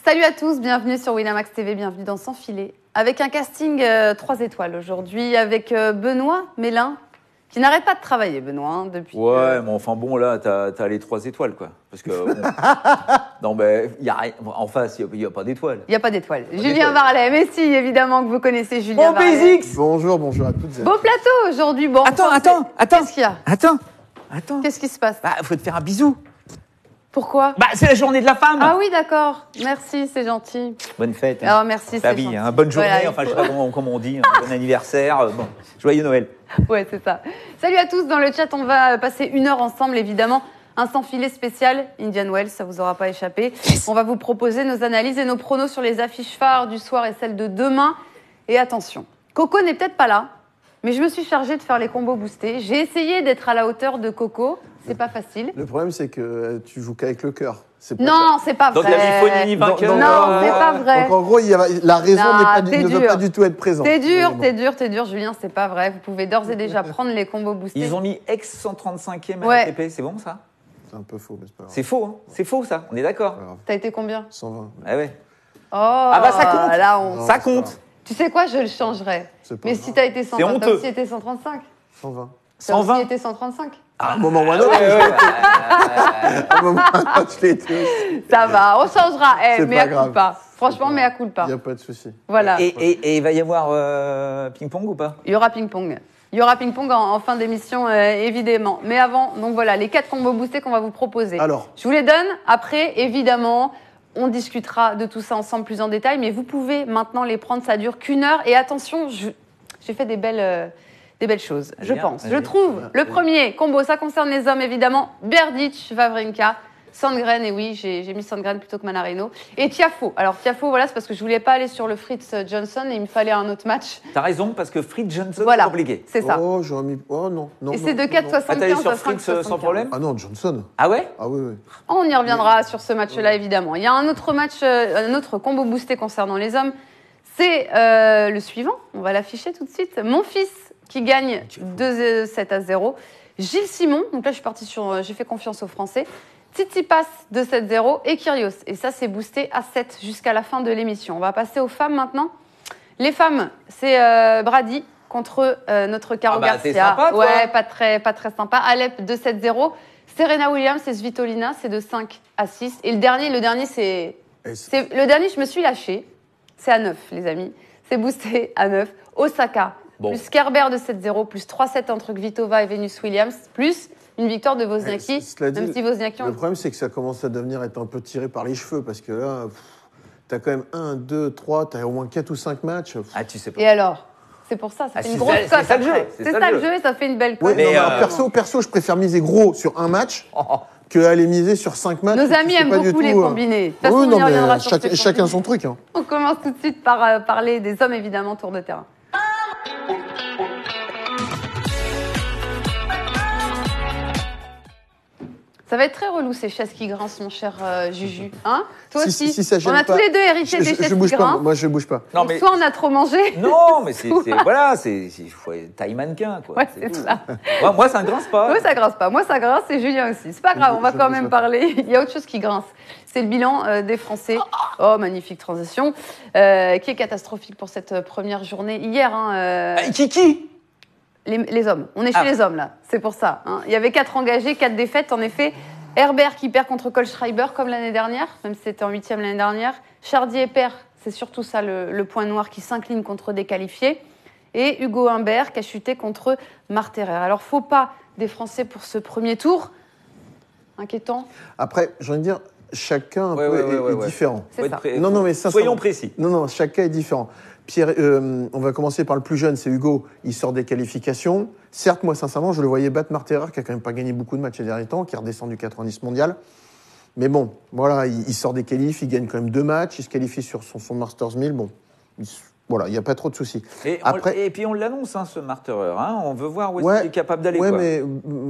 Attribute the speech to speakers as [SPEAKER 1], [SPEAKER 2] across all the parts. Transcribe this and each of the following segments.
[SPEAKER 1] Salut à tous, bienvenue sur Winamax TV, bienvenue dans Sans Filet. Avec un casting 3 étoiles aujourd'hui, avec Benoît Mélin, qui n'arrête pas de travailler, Benoît, hein, depuis...
[SPEAKER 2] Ouais, mais enfin bon, là, t'as les 3 étoiles, quoi. Parce que... Bon, non, mais il y a rien... En face, il n'y a pas d'étoiles.
[SPEAKER 1] Il n'y a pas d'étoiles. Julien Varlet, mais si, évidemment que vous connaissez Julien Varlet.
[SPEAKER 2] BZX.
[SPEAKER 3] Bonjour à toutes et à tous.
[SPEAKER 1] Beau plateau aujourd'hui, bon...
[SPEAKER 2] Attends.
[SPEAKER 1] Qu'est-ce qu'il y a?
[SPEAKER 2] Attends.
[SPEAKER 1] Qu'est-ce qui se passe?
[SPEAKER 2] Bah, faut te faire un bisou.
[SPEAKER 1] Pourquoi?
[SPEAKER 2] Bah, c'est la journée de la femme.
[SPEAKER 1] Ah oui, d'accord. Merci, c'est gentil.
[SPEAKER 2] Bonne fête.
[SPEAKER 1] Ah, merci,
[SPEAKER 2] Ta
[SPEAKER 1] c'est
[SPEAKER 2] vie,
[SPEAKER 1] gentil.
[SPEAKER 2] hein. Bonne journée,
[SPEAKER 1] Voilà,
[SPEAKER 2] enfin, je sais pas comment on dit, bon anniversaire, bon, joyeux Noël.
[SPEAKER 1] Ouais, c'est ça. Salut à tous, dans le chat, on va passer 1 heure ensemble, évidemment. Un sans filet spécial, Indian Wells, ça vous aura pas échappé. On va vous proposer nos analyses et nos pronos sur les affiches phares du soir et celles de demain. Et attention, Coco n'est peut-être pas là, mais je me suis chargée de faire les combos boostés. J'ai essayé d'être à la hauteur de Coco, c'est pas facile.
[SPEAKER 3] Le problème, c'est que tu joues qu'avec le cœur.
[SPEAKER 1] Non, c'est pas vrai.
[SPEAKER 2] Donc la Bifonie vainqueur.
[SPEAKER 1] Non, c'est pas vrai.
[SPEAKER 3] Donc en gros, la raison
[SPEAKER 1] Non,
[SPEAKER 3] ne veut pas du tout être présente.
[SPEAKER 1] T'es dur, Julien, c'est pas vrai. Vous pouvez d'ores et déjà prendre les combos boostés.
[SPEAKER 2] Ils ont mis ex-135e à
[SPEAKER 1] Ouais.
[SPEAKER 2] l'ATP, c'est bon ça?
[SPEAKER 3] C'est un peu faux, mais c'est pas grave.
[SPEAKER 2] C'est faux, hein. C'est faux ça, on est d'accord.
[SPEAKER 3] Pas grave.
[SPEAKER 1] T'as été combien?
[SPEAKER 3] 120.
[SPEAKER 2] Ah ouais.
[SPEAKER 1] Oh,
[SPEAKER 2] bah ça compte.
[SPEAKER 1] Là,
[SPEAKER 3] Non,
[SPEAKER 2] Ça
[SPEAKER 3] c'est
[SPEAKER 2] compte.
[SPEAKER 3] pas grave.
[SPEAKER 1] Tu sais quoi, je le changerais.
[SPEAKER 3] C'est pas
[SPEAKER 1] Mais
[SPEAKER 3] grave.
[SPEAKER 1] si t'as été 120, t'as
[SPEAKER 2] honteux.
[SPEAKER 1] aussi été 135.
[SPEAKER 3] 120.
[SPEAKER 1] T'as
[SPEAKER 2] 120.
[SPEAKER 1] aussi été 135.
[SPEAKER 3] À un moment ou à un autre, à un moment ou à un autre, je l'ai été aussi.
[SPEAKER 1] Ça va, on changera.
[SPEAKER 3] C'est
[SPEAKER 1] Mais
[SPEAKER 3] pas
[SPEAKER 1] à
[SPEAKER 3] grave.
[SPEAKER 1] culpa. Franchement,
[SPEAKER 3] C'est
[SPEAKER 1] mais
[SPEAKER 3] pas
[SPEAKER 1] à culpa.
[SPEAKER 3] Il n'y a pas de souci.
[SPEAKER 1] Voilà.
[SPEAKER 2] Et il va y avoir ping-pong ou pas?
[SPEAKER 1] Il y aura ping-pong. Il y aura ping-pong en fin d'émission, évidemment. Mais avant, donc voilà, les 4 combos boostés qu'on va vous proposer.
[SPEAKER 3] Alors.
[SPEAKER 1] Je vous les donne. Après, évidemment, on discutera de tout ça ensemble plus en détail. Mais vous pouvez maintenant les prendre. Ça dure qu'1 heure. Et attention, j'ai fait des belles choses, je
[SPEAKER 2] Bien,
[SPEAKER 1] pense.
[SPEAKER 2] vas-y.
[SPEAKER 1] Je trouve le premier combo, ça concerne les hommes, évidemment. Berdych, Wawrinka. Sandgren, et oui, j'ai mis Sandgren plutôt que Manarino. Et Tiafoe. Alors, Tiafoe, voilà, c'est parce que je voulais pas aller sur le Fritz Johnson et il me fallait un autre match.
[SPEAKER 2] T'as raison, parce que Fritz Johnson
[SPEAKER 1] Voilà,
[SPEAKER 2] est obligé.
[SPEAKER 1] c'est ça.
[SPEAKER 3] Oh, j'aurais mis. Oh non.
[SPEAKER 1] Et c'est de 4,75
[SPEAKER 2] Ah, t'es allé sur
[SPEAKER 1] à
[SPEAKER 2] Fritz
[SPEAKER 1] 5,75.
[SPEAKER 2] sans problème?
[SPEAKER 3] Ah non, Johnson.
[SPEAKER 2] Ah ouais?
[SPEAKER 3] Ah oui, oui.
[SPEAKER 1] On y reviendra sur ce match-là, évidemment. Il y a un autre match, un autre combo boosté concernant les hommes. C'est le suivant. On va l'afficher tout de suite. Mon fils qui gagne 2-7-0. Gilles Simon. Donc là, je suis partie sur. J'ai fait confiance aux Français. Tsitsipas 2-7-0 et Kyrgios. Et ça, c'est boosté à 7 jusqu'à la fin de l'émission. On va passer aux femmes maintenant. Les femmes, c'est Brady contre notre Caro
[SPEAKER 2] Ah bah, t'es
[SPEAKER 1] Garcia.
[SPEAKER 2] sympa, toi.
[SPEAKER 1] Ouais, pas très sympa. Alep 2-7-0. Serena Williams et Svitolina, c'est de 5 à 6. Et le dernier, c'est... Le dernier, je me suis lâchée. C'est à 9, les amis. C'est boosté à 9. Osaka,
[SPEAKER 2] Bon.
[SPEAKER 1] plus Kerber de 7-0, plus 3-7 entre Kvitova et Venus Williams, plus une victoire de Wozniacki.
[SPEAKER 3] Cela dit,
[SPEAKER 1] Même si Wozniacki...
[SPEAKER 3] Le problème, c'est que ça commence à devenir être un peu tiré par les cheveux parce que là, t'as quand même 1, 2, 3, t'as au moins 4 ou 5 matchs.
[SPEAKER 2] Ah, tu sais pas.
[SPEAKER 1] Et alors? C'est pour ça, ça
[SPEAKER 2] Ah,
[SPEAKER 1] fait
[SPEAKER 2] c'est
[SPEAKER 1] une grosse
[SPEAKER 2] ça-
[SPEAKER 1] cote.
[SPEAKER 2] c'est ça le jeu,
[SPEAKER 1] après.
[SPEAKER 2] c'est
[SPEAKER 1] C'est
[SPEAKER 2] ça
[SPEAKER 1] ça
[SPEAKER 2] le
[SPEAKER 1] le
[SPEAKER 2] jeu.
[SPEAKER 1] jeu et ça fait une belle
[SPEAKER 3] Ouais,
[SPEAKER 1] cote.
[SPEAKER 2] Mais,
[SPEAKER 3] non, mais alors, perso, je préfère miser gros sur un match que aller miser sur 5 matchs.
[SPEAKER 1] Nos
[SPEAKER 3] tu
[SPEAKER 1] amis
[SPEAKER 3] sais
[SPEAKER 1] aiment
[SPEAKER 3] pas du
[SPEAKER 1] beaucoup les
[SPEAKER 3] tout,
[SPEAKER 1] combinés. De toute façon,
[SPEAKER 3] Oui,
[SPEAKER 1] on
[SPEAKER 3] non,
[SPEAKER 1] y reviendra
[SPEAKER 3] mais
[SPEAKER 1] sur ces
[SPEAKER 3] chacun
[SPEAKER 1] combinés.
[SPEAKER 3] son truc. Hein.
[SPEAKER 1] On commence tout de suite par parler des hommes, évidemment, tour de terrain. Ça va être très relou ces chaises qui grincent, mon cher Juju. Hein? Toi
[SPEAKER 3] Si-
[SPEAKER 1] aussi.
[SPEAKER 3] si ça
[SPEAKER 1] On
[SPEAKER 3] gêne
[SPEAKER 1] a
[SPEAKER 3] pas.
[SPEAKER 1] tous les deux hérité des
[SPEAKER 3] Je
[SPEAKER 1] chaises qui
[SPEAKER 3] bouge pas,
[SPEAKER 1] grincent.
[SPEAKER 3] moi je bouge pas.
[SPEAKER 2] Non,
[SPEAKER 1] Donc,
[SPEAKER 2] mais...
[SPEAKER 1] soit on a trop mangé.
[SPEAKER 2] Non, mais voilà, c'est faut être taille mannequin, quoi.
[SPEAKER 1] Ouais, c'est
[SPEAKER 2] tout.
[SPEAKER 1] ça.
[SPEAKER 2] Moi, ça ne grince pas.
[SPEAKER 1] Moi, ça grince pas. Moi, ça grince et Julien aussi. C'est pas grave, on va
[SPEAKER 3] Je
[SPEAKER 1] quand
[SPEAKER 3] bouge
[SPEAKER 1] même
[SPEAKER 3] pas.
[SPEAKER 1] parler. Il y a autre chose qui grince. C'est le bilan des Français. Oh, magnifique transition. Qui est catastrophique pour cette première journée. Hier, hein,
[SPEAKER 2] Kiki.
[SPEAKER 1] les hommes. On est chez les hommes, là. C'est pour ça. Hein. Il y avait 4 engagés, 4 défaites. En effet, Herbert qui perd contre Kohlschreiber, comme l'année dernière, même si c'était en 8e l'année dernière. Chardier perd, c'est surtout ça le point noir, qui s'incline contre des qualifiés. Et Hugo Humbert qui a chuté contre Marterer. Alors, faut pas des Français pour ce premier tour. Inquiétant.
[SPEAKER 3] Après, j'ai envie de dire, chacun
[SPEAKER 2] Ouais,
[SPEAKER 3] est différent.
[SPEAKER 1] C'est ça.
[SPEAKER 3] Non, mais ça,
[SPEAKER 2] Soyons précis.
[SPEAKER 3] Non, chacun est différent. Pierre, on va commencer par le plus jeune, c'est Hugo. Il sort des qualifications. Certes, moi, sincèrement, je le voyais battre Marterer, qui a quand même pas gagné beaucoup de matchs ces derniers temps, qui est redescendu 90 mondial. Mais bon, voilà, il sort des qualifs, il gagne quand même 2 matchs, il se qualifie sur son Masters 1000. Bon, voilà, il n'y a pas trop de soucis.
[SPEAKER 2] Et puis on l'annonce, hein, ce Marterer. Hein, on veut voir où est-ce qu'il est capable d'aller.
[SPEAKER 3] Ouais,
[SPEAKER 2] quoi.
[SPEAKER 3] mais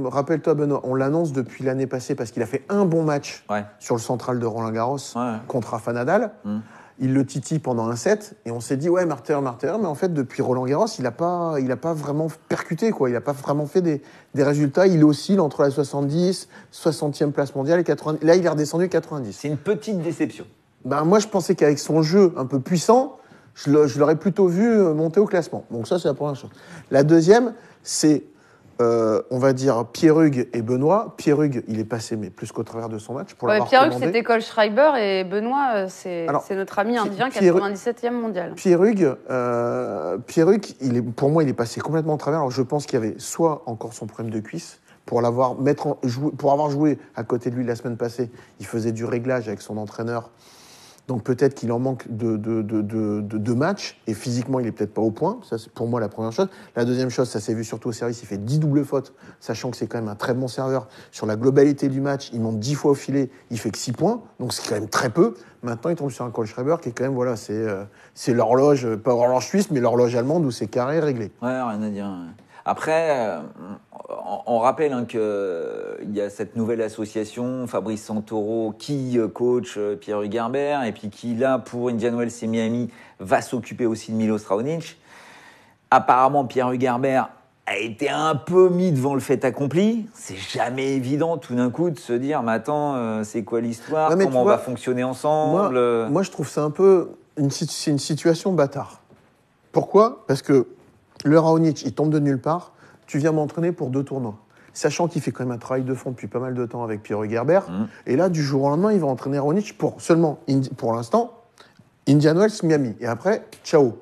[SPEAKER 3] rappelle-toi, Benoît, on l'annonce depuis l'année passée parce qu'il a fait un bon match
[SPEAKER 2] Ouais.
[SPEAKER 3] sur le central de Roland-Garros
[SPEAKER 2] Ouais.
[SPEAKER 3] contre Rafa Nadal. Il le titille pendant un set et on s'est dit ouais Marterer, mais en fait depuis Roland-Garros il a pas vraiment percuté quoi, il a pas vraiment fait des résultats, il oscille entre la 70, 60e place mondiale et 90. Là il est redescendu 90.
[SPEAKER 2] C'est une petite déception.
[SPEAKER 3] Ben, moi, je pensais qu'avec son jeu un peu puissant, je l'aurais plutôt vu monter au classement. Donc ça, c'est la première chose. La deuxième, c'est, on va dire, Pierre-Hugues et Benoît. Pierre-Hugues, il est passé, mais plus qu'au travers de son match. Pour l'avoir
[SPEAKER 1] Pierre-Hugues,
[SPEAKER 3] commandé.
[SPEAKER 1] c'était Cole Schreiber et Benoît, c'est notre ami indien, 97e mondial.
[SPEAKER 3] Pierre-Hugues, pour moi, il est passé complètement au travers. Alors, je pense qu'il y avait soit encore son problème de cuisse, pour avoir joué à côté de lui la semaine passée, il faisait du réglage avec son entraîneur. Donc peut-être qu'il en manque de matchs, et physiquement, il est peut-être pas au point. Ça, c'est pour moi la première chose. La deuxième chose, ça s'est vu surtout au service, il fait 10 doubles fautes, sachant que c'est quand même un très bon serveur. Sur la globalité du match, il monte 10 fois au filet, il fait que 6 points, donc c'est quand même très peu. Maintenant, il tombe sur un Cole Schreiber qui est quand même, voilà, c'est l'horloge, pas l'horloge suisse, mais l'horloge allemande où c'est carré, réglé.
[SPEAKER 2] Ouais, rien à dire. Après, on rappelle qu'il y a cette nouvelle association, Fabrice Santoro, qui coach Pierre-Hugues Herbert, et puis qui, là, pour Indian Wells et Miami, va s'occuper aussi de Milos Raonic. Apparemment, Pierre-Hugues Herbert a été un peu mis devant le fait accompli. C'est jamais évident, tout d'un coup, de se dire, mais attends, c'est quoi l'histoire?
[SPEAKER 3] Ouais,
[SPEAKER 2] Comment on va fonctionner ensemble?
[SPEAKER 3] Moi, je trouve ça un peu... C'est une situation bâtard. Pourquoi? Parce que le Raonic, il tombe de nulle part. Tu viens m'entraîner pour 2 tournois. Sachant qu'il fait quand même un travail de fond depuis pas mal de temps avec Pierre-Hugues Herbert. Et là, du jour au lendemain, il va entraîner Raonic pour seulement, pour l'instant, Indian Wells, Miami. Et après, ciao.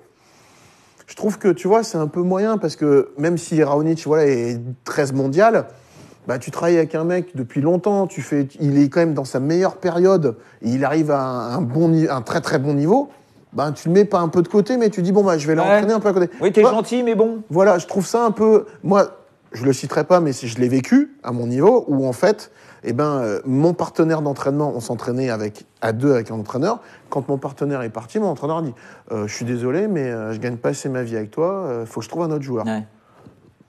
[SPEAKER 3] Je trouve que, tu vois, c'est un peu moyen parce que même si Raonic, voilà, est 13 mondial, bah, tu travailles avec un mec depuis longtemps, il est quand même dans sa meilleure période, et il arrive à un très très bon niveau. Ben, tu le mets pas un peu de côté, mais tu dis, bon, bah, je vais l'entraîner un peu à côté.
[SPEAKER 2] Oui, t'es gentil, mais bon.
[SPEAKER 3] Voilà, je trouve ça un peu... Moi, je le citerai pas, mais je l'ai vécu à mon niveau, où en fait, mon partenaire d'entraînement, on s'entraînait à 2 avec un entraîneur. Quand mon partenaire est parti, mon entraîneur a dit, je suis désolé, mais je gagne pas assez ma vie avec toi, faut que je trouve un autre joueur.
[SPEAKER 2] Ouais.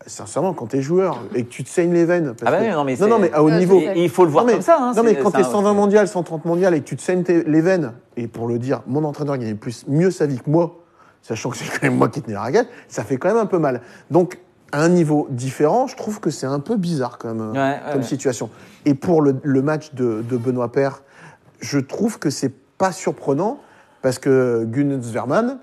[SPEAKER 3] Sincèrement, quand t'es joueur et que tu te saignes les veines...
[SPEAKER 2] non,
[SPEAKER 3] mais à haut niveau...
[SPEAKER 2] Il faut le voir comme ça. Hein,
[SPEAKER 3] non, mais quand t'es 120 mondial, 130 mondial et que tu te saignes les veines, et pour le dire, mon entraîneur gagnait mieux sa vie que moi, sachant que c'est quand même moi qui tenais la raquette, ça fait quand même un peu mal. Donc, à un niveau différent, je trouve que c'est un peu bizarre comme situation. Et pour le match de Benoît Paire, je trouve que c'est pas surprenant, parce que Gunnar Zverman...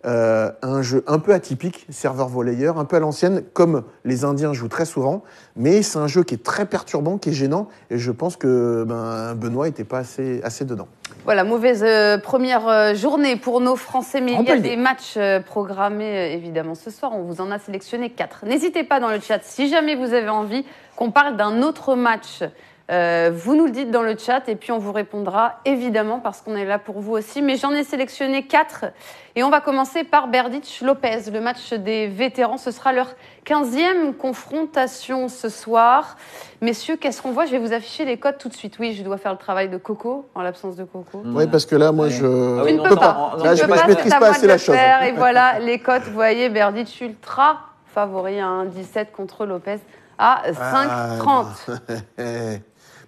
[SPEAKER 3] un jeu un peu atypique, serveur-volleyeur, un peu à l'ancienne, comme les Indiens jouent très souvent, mais c'est un jeu qui est très perturbant, qui est gênant, et je pense que Benoît n'était pas assez dedans.
[SPEAKER 1] Voilà, mauvaise première journée pour nos Français, mais il y a des matchs programmés évidemment ce soir. On vous en a sélectionné 4. N'hésitez pas dans le chat, si jamais vous avez envie qu'on parle d'un autre match, vous nous le dites dans le chat et puis on vous répondra évidemment parce qu'on est là pour vous aussi. Mais j'en ai sélectionné 4 et on va commencer par Berdych-Lopez. Le match des vétérans, ce sera leur 15e confrontation ce soir. Messieurs, qu'est-ce qu'on voit? Je vais vous afficher les codes tout de suite. Oui, je dois faire le travail de Coco en l'absence de Coco.
[SPEAKER 3] Oui, parce que là, moi,
[SPEAKER 1] Tu ne peux pas. Je maîtrise pas assez la chose. Et voilà, les codes, vous voyez, Berdych ultra favori à 1,17 contre Lopez à 5,30.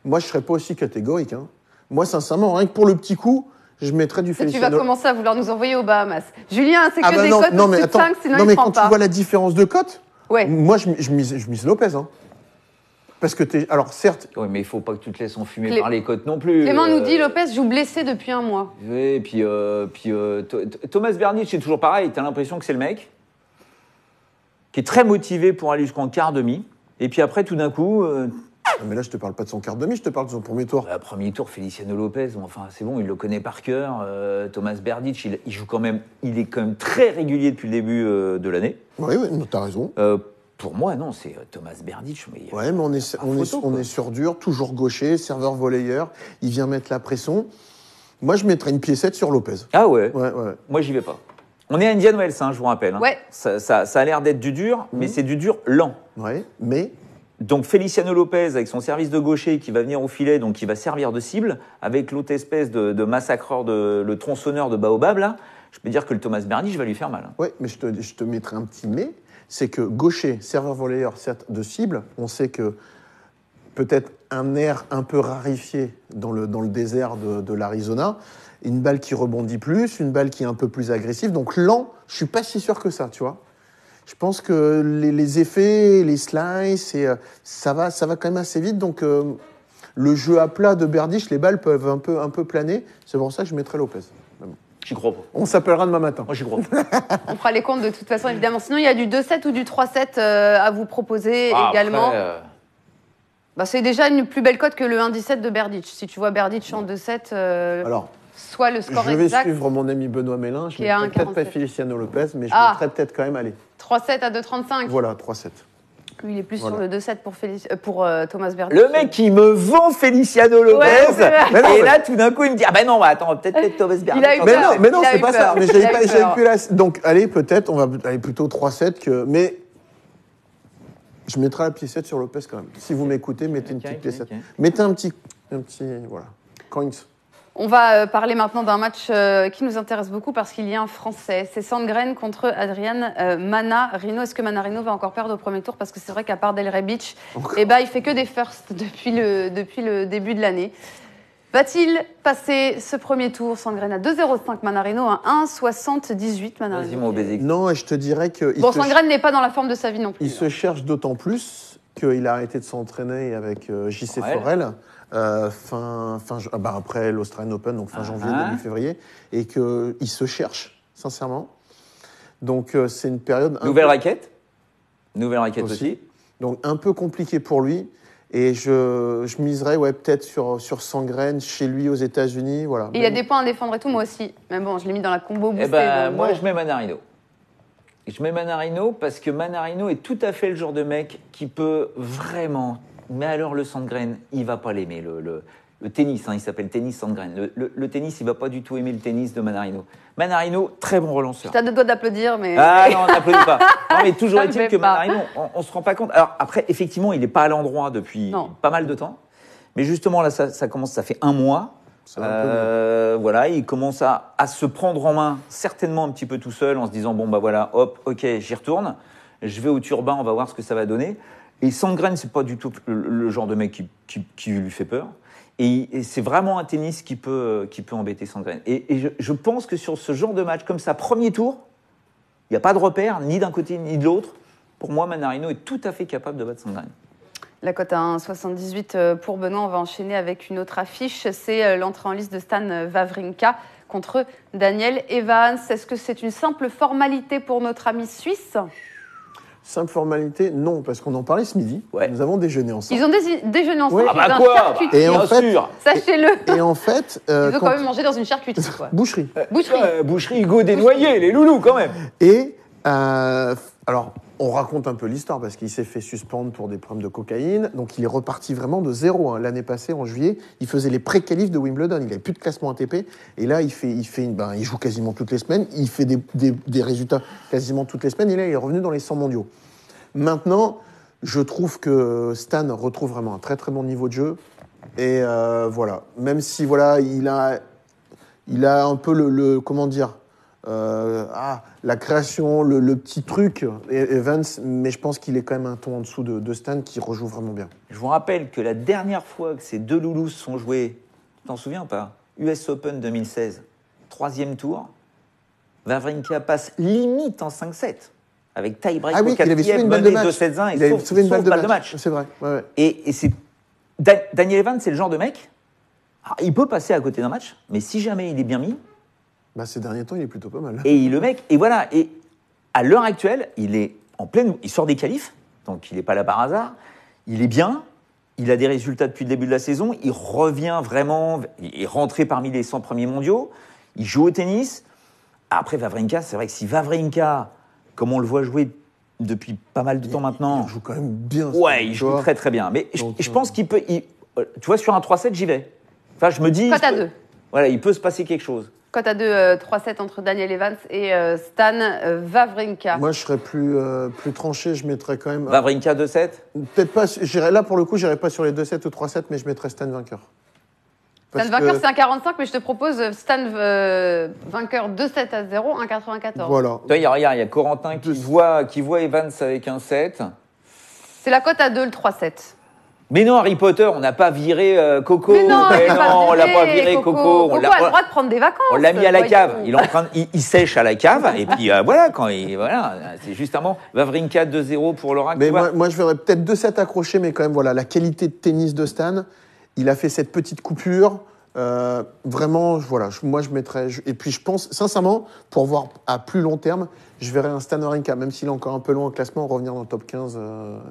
[SPEAKER 3] Moi, je ne serais pas aussi catégorique. Hein. Moi, sincèrement, rien que pour le petit coup, je mettrais du Feliciano.
[SPEAKER 1] Tu vas commencer à vouloir nous envoyer aux Bahamas. Julien, c'est que des
[SPEAKER 3] non,
[SPEAKER 1] cotes
[SPEAKER 3] non,
[SPEAKER 1] de 5, sinon il ne prend
[SPEAKER 3] quand
[SPEAKER 1] pas.
[SPEAKER 3] Tu vois la différence de cotes,
[SPEAKER 1] ouais.
[SPEAKER 3] Moi, je mise Lopez. Hein. Parce que alors certes...
[SPEAKER 2] Oui, mais il ne faut pas que tu te laisses enfumer par les cotes non plus.
[SPEAKER 1] Clément nous dit Lopez joue blessé depuis un mois.
[SPEAKER 2] Oui, et puis Thomas Berdych, c'est toujours pareil. Tu as l'impression que c'est le mec qui est très motivé pour aller jusqu'en quart demi. Et puis après, tout d'un coup...
[SPEAKER 3] Mais là, je te parle pas de son quart demi, je te parle de son premier tour.
[SPEAKER 2] Premier tour, Feliciano Lopez, enfin, c'est bon, il le connaît par cœur. Thomas Berdych, il est quand même très régulier depuis le début de l'année.
[SPEAKER 3] Oui, t'as raison.
[SPEAKER 2] Pour moi, non, c'est Thomas Berdych. Mais
[SPEAKER 3] on est sur dur, toujours gaucher, serveur volleyeur. Il vient mettre la pression. Moi, je mettrais une piécette sur Lopez.
[SPEAKER 2] Ah ouais. Moi, j'y vais pas. On est à Indian Wells, je vous rappelle. Hein.
[SPEAKER 1] Ouais.
[SPEAKER 2] Ça a l'air d'être du dur, mais c'est du dur lent.
[SPEAKER 3] Ouais, mais...
[SPEAKER 2] Donc Feliciano Lopez, avec son service de gaucher qui va venir au filet, donc qui va servir de cible, avec l'autre espèce de massacreur, le tronçonneur de Baobab, là, je peux dire que le Thomas Berdych va lui faire mal. Hein.
[SPEAKER 3] Oui, mais je te mettrai un petit mais, c'est que gaucher, serveur volleyeur, certes, de cible, on sait que peut-être un air un peu rarifié dans le désert de l'Arizona, une balle qui rebondit plus, une balle qui est un peu plus agressive, donc lent, je suis pas si sûr que ça, tu vois. Je pense que les effets, les slices, ça va quand même assez vite. Donc, le jeu à plat de Berdych, les balles peuvent un peu planer. C'est pour ça que je mettrais Lopez.
[SPEAKER 2] J'y crois pas.
[SPEAKER 3] On s'appellera demain matin.
[SPEAKER 2] Moi, j'y crois pas.
[SPEAKER 1] On fera les comptes de toute façon, évidemment. Sinon, il y a du 2-7 ou du 3-7 à vous proposer également.
[SPEAKER 2] Après,
[SPEAKER 1] C'est déjà une plus belle cote que le 1-17 de Berdych. Si tu vois Berdych en 2-7,
[SPEAKER 3] Alors,
[SPEAKER 1] soit le score
[SPEAKER 3] je vais
[SPEAKER 1] exact.
[SPEAKER 3] suivre mon ami Benoît Mélin. Je
[SPEAKER 1] Qui est à
[SPEAKER 3] ne mettrai peut-être pas
[SPEAKER 1] 1,47.
[SPEAKER 3] Feliciano Lopez, mais je
[SPEAKER 1] Ah.
[SPEAKER 3] mettrai peut-être quand même, allez.
[SPEAKER 1] 3-7 à 2,35.
[SPEAKER 3] Voilà, 3-7.
[SPEAKER 1] Lui, il est plus
[SPEAKER 3] Voilà.
[SPEAKER 1] sur le 2-7 pour Thomas Berdych.
[SPEAKER 2] le mec, il me vend Feliciano Lopez.
[SPEAKER 1] Ouais, c'est vrai.
[SPEAKER 3] Mais non,
[SPEAKER 2] et
[SPEAKER 3] mais-
[SPEAKER 2] là, tout d'un coup, il me dit, ah ben non, attends, on va peut-être mettre Thomas Berdych.
[SPEAKER 1] Il a eu
[SPEAKER 3] Mais
[SPEAKER 1] peur.
[SPEAKER 3] non, mais non,
[SPEAKER 1] Il a
[SPEAKER 3] c'est
[SPEAKER 1] eu
[SPEAKER 3] pas
[SPEAKER 1] peur.
[SPEAKER 3] ça. Mais
[SPEAKER 1] Il
[SPEAKER 3] j'avais
[SPEAKER 1] a
[SPEAKER 3] pas,
[SPEAKER 1] eu
[SPEAKER 3] j'avais
[SPEAKER 1] peur.
[SPEAKER 3] plus la... Donc, allez, peut-être, on va aller plutôt 3-7 que... Mais je mettrai la piécette sur Lopez quand même. Si vous m'écoutez, mettez une
[SPEAKER 2] Ok,
[SPEAKER 3] petite
[SPEAKER 2] ok,
[SPEAKER 3] piécette.
[SPEAKER 2] ok.
[SPEAKER 3] Mettez un petit, voilà, coins.
[SPEAKER 1] On va parler maintenant d'un match qui nous intéresse beaucoup parce qu'il y a un Français. C'est Sandgren contre Adrian Manarino. Est-ce que Manarino va encore perdre au premier tour? Parce que c'est vrai qu'à part Del Rebic, il fait que des firsts depuis le début de l'année. Va-t-il passer ce premier tour? Sandgren à 2,05, Manarino à 1,78. Manarino.
[SPEAKER 2] Vas-y, mon baiser.
[SPEAKER 3] Non, et je te dirais que...
[SPEAKER 1] Bon, Sandgren n'est pas dans la forme de sa vie non plus.
[SPEAKER 3] Il se cherche d'autant plus qu'il a arrêté de s'entraîner avec JC
[SPEAKER 2] Ouais.
[SPEAKER 3] Forel après l'Australian Open, donc fin janvier, début février, et qu'il se cherche, sincèrement. Donc c'est une période...
[SPEAKER 2] Nouvelle raquette aussi.
[SPEAKER 3] Donc un peu compliqué pour lui. Et je miserais peut-être sur Sandgren, chez lui aux États-Unis. Voilà.
[SPEAKER 1] Il y a des points à défendre et tout, moi aussi. Mais bon, je l'ai mis dans la combo boostée. donc
[SPEAKER 2] Moi,
[SPEAKER 1] bon.
[SPEAKER 2] je mets Manarino. Je mets Manarino parce que Manarino est tout à fait le genre de mec qui peut vraiment... Mais alors, le Sandgren, il va pas l'aimer. Le tennis, il s'appelle tennis Sandgren. Le tennis, il va pas du tout aimer le tennis de Manarino. Manarino, très bon relanceur.
[SPEAKER 1] Tu as deux doigts d'applaudir, mais...
[SPEAKER 2] Ah non, on n'applaudit pas. Non, mais toujours
[SPEAKER 1] Ça me
[SPEAKER 2] est-il
[SPEAKER 1] fait
[SPEAKER 2] que
[SPEAKER 1] pas.
[SPEAKER 2] Manarino, on se rend pas compte. Alors après, effectivement, il n'est pas à l'endroit depuis
[SPEAKER 1] Non.
[SPEAKER 2] pas mal de temps. Mais justement, là, ça commence, ça fait un mois.
[SPEAKER 3] Ça va un peu mieux.
[SPEAKER 2] Voilà, il commence à se prendre en main, certainement un petit peu tout seul, en se disant, bon, bah voilà, hop, ok, j'y retourne. Je vais au Turbin, on va voir ce que ça va donner. Et Sandgren, c'est pas du tout le genre de mec qui lui fait peur. Et c'est vraiment un tennis qui peut embêter Sandgren. Et je pense que sur ce genre de match, comme ça, premier tour, il n'y a pas de repère, ni d'un côté ni de l'autre. Pour moi, Manarino est tout à fait capable de battre Sandgren.
[SPEAKER 1] La cote à 1,78 pour Benoît. On va enchaîner avec une autre affiche. C'est l'entrée en liste de Stan Wawrinka contre Daniel Evans. Est-ce que c'est une simple formalité pour notre ami suisse?
[SPEAKER 3] Simple formalité, non, parce qu'on en parlait ce midi.
[SPEAKER 2] Ouais.
[SPEAKER 3] Nous avons déjeuné ensemble.
[SPEAKER 1] Ils ont déjeuné ensemble
[SPEAKER 3] Ouais.
[SPEAKER 1] chez
[SPEAKER 2] Ah bah
[SPEAKER 1] un
[SPEAKER 2] quoi
[SPEAKER 1] charcutier.
[SPEAKER 3] Et en
[SPEAKER 2] Bien
[SPEAKER 3] fait-
[SPEAKER 2] sûr.
[SPEAKER 1] Sachez-le.
[SPEAKER 3] Et en fait,
[SPEAKER 1] Ils ont
[SPEAKER 3] quand-
[SPEAKER 1] quand même mangé dans une charcuterie, quoi.
[SPEAKER 3] boucherie.
[SPEAKER 1] Boucherie.
[SPEAKER 2] Boucherie Hugo Desnoyers, les loulous quand même.
[SPEAKER 3] Et alors, on raconte un peu l'histoire parce qu'il s'est fait suspendre pour des problèmes de cocaïne. Donc, il est reparti vraiment de zéro. Hein. L'année passée, en juillet, il faisait les pré-qualifs de Wimbledon. Il n'avait plus de classement ATP. Et là, il joue quasiment toutes les semaines. Il fait des résultats quasiment toutes les semaines. Et là, il est revenu dans les 100 mondiaux. Maintenant, je trouve que Stan retrouve vraiment un très très bon niveau de jeu. Et voilà, même si voilà, il a un peu le comment dire, la création, le petit truc Evans, mais je pense qu'il est quand même un ton en dessous de Stan qui rejoue vraiment bien.
[SPEAKER 2] Je vous rappelle que la dernière fois que ces deux loulous se sont joués, tu t'en souviens ou pas? US Open 2016, 3e tour, Wawrinka passe limite en 5-7. Avec tie-break
[SPEAKER 3] Ah oui,
[SPEAKER 2] au
[SPEAKER 3] qu'il avait sauvé
[SPEAKER 2] 4e,
[SPEAKER 3] une balle de
[SPEAKER 2] mené
[SPEAKER 3] match.
[SPEAKER 2] 2-7-1
[SPEAKER 3] Il
[SPEAKER 2] et
[SPEAKER 3] avait sauvé une balle de match.
[SPEAKER 2] match.
[SPEAKER 3] C'est vrai. Ouais.
[SPEAKER 2] Et c'est Daniel Evans, c'est le genre de mec, il peut passer à côté d'un match, mais si jamais il est bien mis,
[SPEAKER 3] Bah, ces derniers temps, il est plutôt pas mal.
[SPEAKER 2] et le mec, et voilà, et à l'heure actuelle, il est en pleine, il sort des qualifs, donc il n'est pas là par hasard, il est bien, il a des résultats depuis le début de la saison, il revient vraiment, il est rentré parmi les 100 premiers mondiaux, il joue au tennis. Après Wawrinka, c'est vrai que si Wawrinka, comme on le voit jouer depuis pas mal de temps maintenant,
[SPEAKER 3] Il joue quand même bien.
[SPEAKER 2] ouais, il
[SPEAKER 3] tu
[SPEAKER 2] joue
[SPEAKER 3] vois.
[SPEAKER 2] très très bien, mais
[SPEAKER 3] Donc,
[SPEAKER 2] je pense qu'il peut, tu vois, sur un 3-7, j'y vais. Enfin, je me dis,
[SPEAKER 1] Cote à 2.
[SPEAKER 2] voilà, il peut se passer quelque chose.
[SPEAKER 1] Cote à 2, 3-7 entre Daniel Evans et Stan Wawrinka.
[SPEAKER 3] Moi, je serais plus tranché. Je mettrais quand même.
[SPEAKER 2] Wawrinka 2-7.
[SPEAKER 3] Peut-être pas. Là pour le coup, j'irais pas sur les 2-7 ou 3-7, mais je mettrais Stan vainqueur.
[SPEAKER 1] Stan
[SPEAKER 3] Parce
[SPEAKER 1] vainqueur,
[SPEAKER 3] que-
[SPEAKER 1] c'est 1,45, mais je te propose Stan vainqueur 2-7 à 0, 1,94.
[SPEAKER 3] Voilà.
[SPEAKER 2] Toi, regarde, il y a Corentin qui voit Evans avec un 7.
[SPEAKER 1] C'est la cote à 2, le 3-7.
[SPEAKER 2] Mais non, Harry Potter, on n'a pas viré Coco.
[SPEAKER 1] Mais non,
[SPEAKER 2] Mais
[SPEAKER 1] il est pas
[SPEAKER 2] non, on l'a pas
[SPEAKER 1] viré,
[SPEAKER 2] viré Coco.
[SPEAKER 1] Coco
[SPEAKER 2] On
[SPEAKER 1] a le droit de prendre des vacances.
[SPEAKER 2] on l'a mis à la
[SPEAKER 1] voyons.
[SPEAKER 2] cave. Il est en train il sèche à la cave. Et puis voilà, c'est justement Wawrinka 2-0 pour Laurent.
[SPEAKER 3] Mais moi, je verrais peut-être 2-7 accrochés, mais quand même, voilà, la qualité de tennis de Stan Il a fait cette petite coupure. Vraiment, voilà, moi je mettrais. Et puis je pense, sincèrement, pour voir à plus long terme, je verrais un Stan Wawrinka, même s'il est encore un peu loin au classement, revenir dans le top 15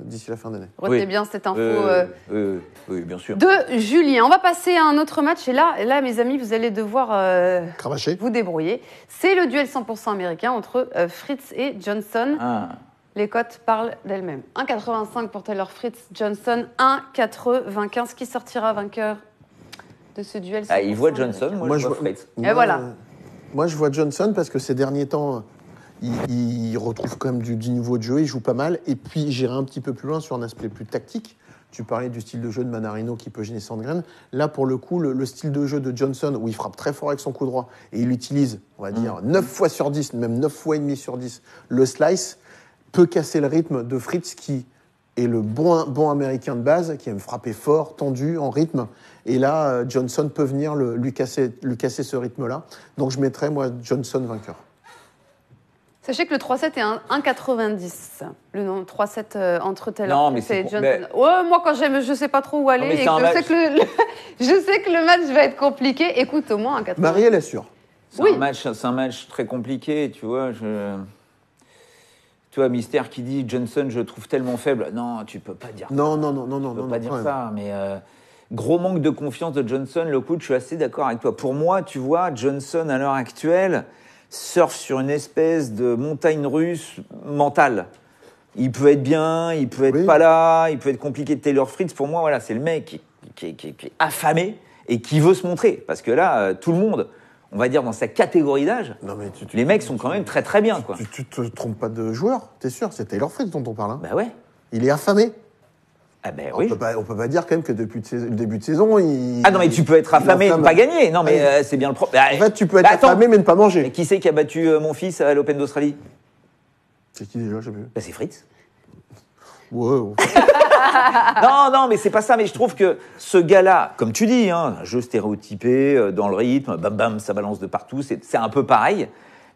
[SPEAKER 3] d'ici la fin d'année.
[SPEAKER 1] Retenez bien cette info
[SPEAKER 2] Oui, bien sûr.
[SPEAKER 1] de Julien. On va passer à un autre match. Et là, mes amis, vous allez devoir
[SPEAKER 3] Cravacher.
[SPEAKER 1] vous débrouiller. C'est le duel 100% américain entre Fritz et Johnson.
[SPEAKER 2] Ah.
[SPEAKER 1] Les cotes parlent d'elles-mêmes. 1,85 pour Taylor Fritz, Johnson 1,95. Qui sortira vainqueur de ce duel?
[SPEAKER 2] Il voit Johnson, moi je vois Fritz.
[SPEAKER 1] Et voilà.
[SPEAKER 3] Moi, je vois Johnson parce que ces derniers temps, il retrouve quand même du niveau de jeu, il joue pas mal. Et puis, j'irai un petit peu plus loin sur un aspect plus tactique. Tu parlais du style de jeu de Manarino qui peut gêner Sandgren. Là, pour le coup, le style de jeu de Johnson, où il frappe très fort avec son coup droit, et il utilise, on va dire, 9 fois sur 10, même 9 fois et demi sur 10, le slice, peut casser le rythme de Fritz qui est le bon américain de base, qui aime frapper fort, tendu, en rythme. Et là, Johnson peut venir lui casser ce rythme-là. Donc je mettrais, moi, Johnson vainqueur.
[SPEAKER 1] Sachez que le 3-7 est 1,90. Le nom 3-7 entre Taylor Fritz et Johnson.
[SPEAKER 2] Mais...
[SPEAKER 1] Ouais, moi, quand j'aime, je sais pas trop où aller. Et je sais que le match va être compliqué. Écoute, au moins 1,90.
[SPEAKER 3] Marie, elle est sûre.
[SPEAKER 2] C'est un match très compliqué, tu vois. Tu vois, Mystère qui dit Johnson, je le trouve tellement faible. Non, tu peux pas dire ça.
[SPEAKER 3] Non.
[SPEAKER 2] Tu peux pas dire ça, mais gros manque de confiance de Johnson. Le coup, je suis assez d'accord avec toi. Pour moi, tu vois, Johnson, à l'heure actuelle, surfe sur une espèce de montagne russe mentale. Il peut être bien, il peut être pas là, il peut être compliqué. Taylor Fritz, pour moi, voilà, c'est le mec qui est affamé et qui veut se montrer. Parce que là, tout le monde, on va dire dans sa catégorie d'âge, les mecs sont quand même très très bien. Quoi.
[SPEAKER 3] Tu te trompes pas de joueur, t'es sûr? C'est Taylor Fritz dont on parle. Hein.
[SPEAKER 2] Bah ouais.
[SPEAKER 3] Il est affamé.
[SPEAKER 2] Ah ben oui.
[SPEAKER 3] On peut pas dire quand même que depuis le début de saison,
[SPEAKER 2] Ah non, mais tu peux être affamé et ne pas gagner. Non, mais c'est bien le problème.
[SPEAKER 3] En fait, tu peux être affamé mais ne pas manger.
[SPEAKER 2] Mais qui c'est qui a battu mon fils à l'Open d'Australie?
[SPEAKER 3] C'est qui déjà? Je sais plus.
[SPEAKER 2] Bah, c'est Fritz.
[SPEAKER 3] Ouais.
[SPEAKER 2] Non, mais c'est pas ça. Mais je trouve que ce gars-là, comme tu dis, un jeu stéréotypé, dans le rythme, bam bam, ça balance de partout. C'est un peu pareil.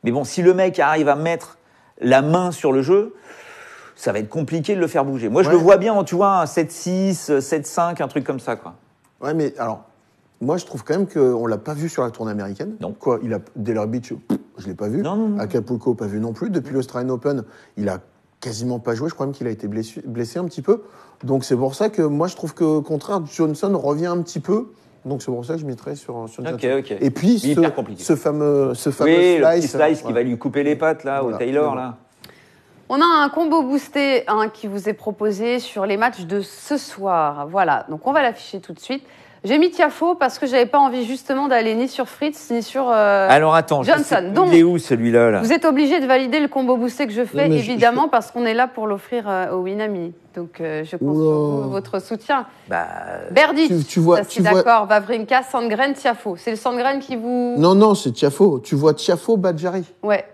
[SPEAKER 2] Mais bon, si le mec arrive à mettre la main sur le jeu, ça va être compliqué de le faire bouger. Moi, je le vois bien, tu vois, un 7-6, 7-5, un truc comme ça, quoi.
[SPEAKER 3] Ouais, mais alors, moi, je trouve quand même qu'on l'a pas vu sur la tournée américaine.
[SPEAKER 2] Non.
[SPEAKER 3] Quoi, Delaware Beach, je l'ai pas vu.
[SPEAKER 2] Non.
[SPEAKER 3] Acapulco, pas vu non plus. Depuis l'Australian Open, il a quasiment pas joué. Je crois même qu'il a été blessé un petit peu. Donc, c'est pour ça que moi, je trouve que, au contraire, Johnson revient un petit peu. Donc, c'est pour ça que je mettrais sur Johnson.
[SPEAKER 2] Ok.
[SPEAKER 3] Et puis, ce fameux
[SPEAKER 2] oui,
[SPEAKER 3] slice.
[SPEAKER 2] le petit slice qui va lui couper les pattes, là, au Taylor, là.
[SPEAKER 1] On a un combo boosté qui vous est proposé sur les matchs de ce soir. Voilà, donc on va l'afficher tout de suite. J'ai mis Tiafoe parce que j'avais pas envie justement d'aller ni sur Fritz ni sur
[SPEAKER 2] Alors attends,
[SPEAKER 1] Johnson.
[SPEAKER 2] Donc, il est où celui-là là?
[SPEAKER 1] Vous êtes obligé de valider le combo boosté que je fais, évidemment, parce qu'on est là pour l'offrir au Winami. Donc je compte sur vous, votre soutien. Berdych,
[SPEAKER 3] tu vois,
[SPEAKER 1] d'accord. Wawrinka, Sandgren, Tiafoe. C'est le Sandgren qui vous...
[SPEAKER 3] Non, c'est Tiafoe. Tu vois Tiafoe, Badjari.
[SPEAKER 1] Ouais.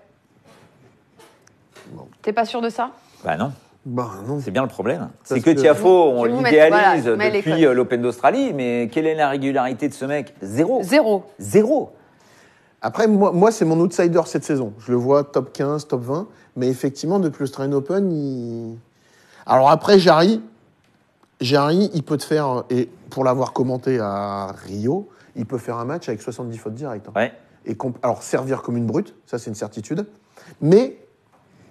[SPEAKER 1] T'es pas sûr de ça?
[SPEAKER 2] Bah non.
[SPEAKER 3] Non.
[SPEAKER 2] C'est bien le problème. C'est que Tiafoe, on l'idéalise depuis l'Open d'Australie, mais quelle est la régularité de ce mec? Zéro.
[SPEAKER 3] Après, moi c'est mon outsider cette saison. Je le vois top 15, top 20, mais effectivement, depuis l'Australian Open, Alors après, Jarry, il peut te faire, et pour l'avoir commenté à Rio, il peut faire un match avec 70 fautes directes.
[SPEAKER 2] Ouais.
[SPEAKER 3] Alors, servir comme une brute, ça c'est une certitude, mais...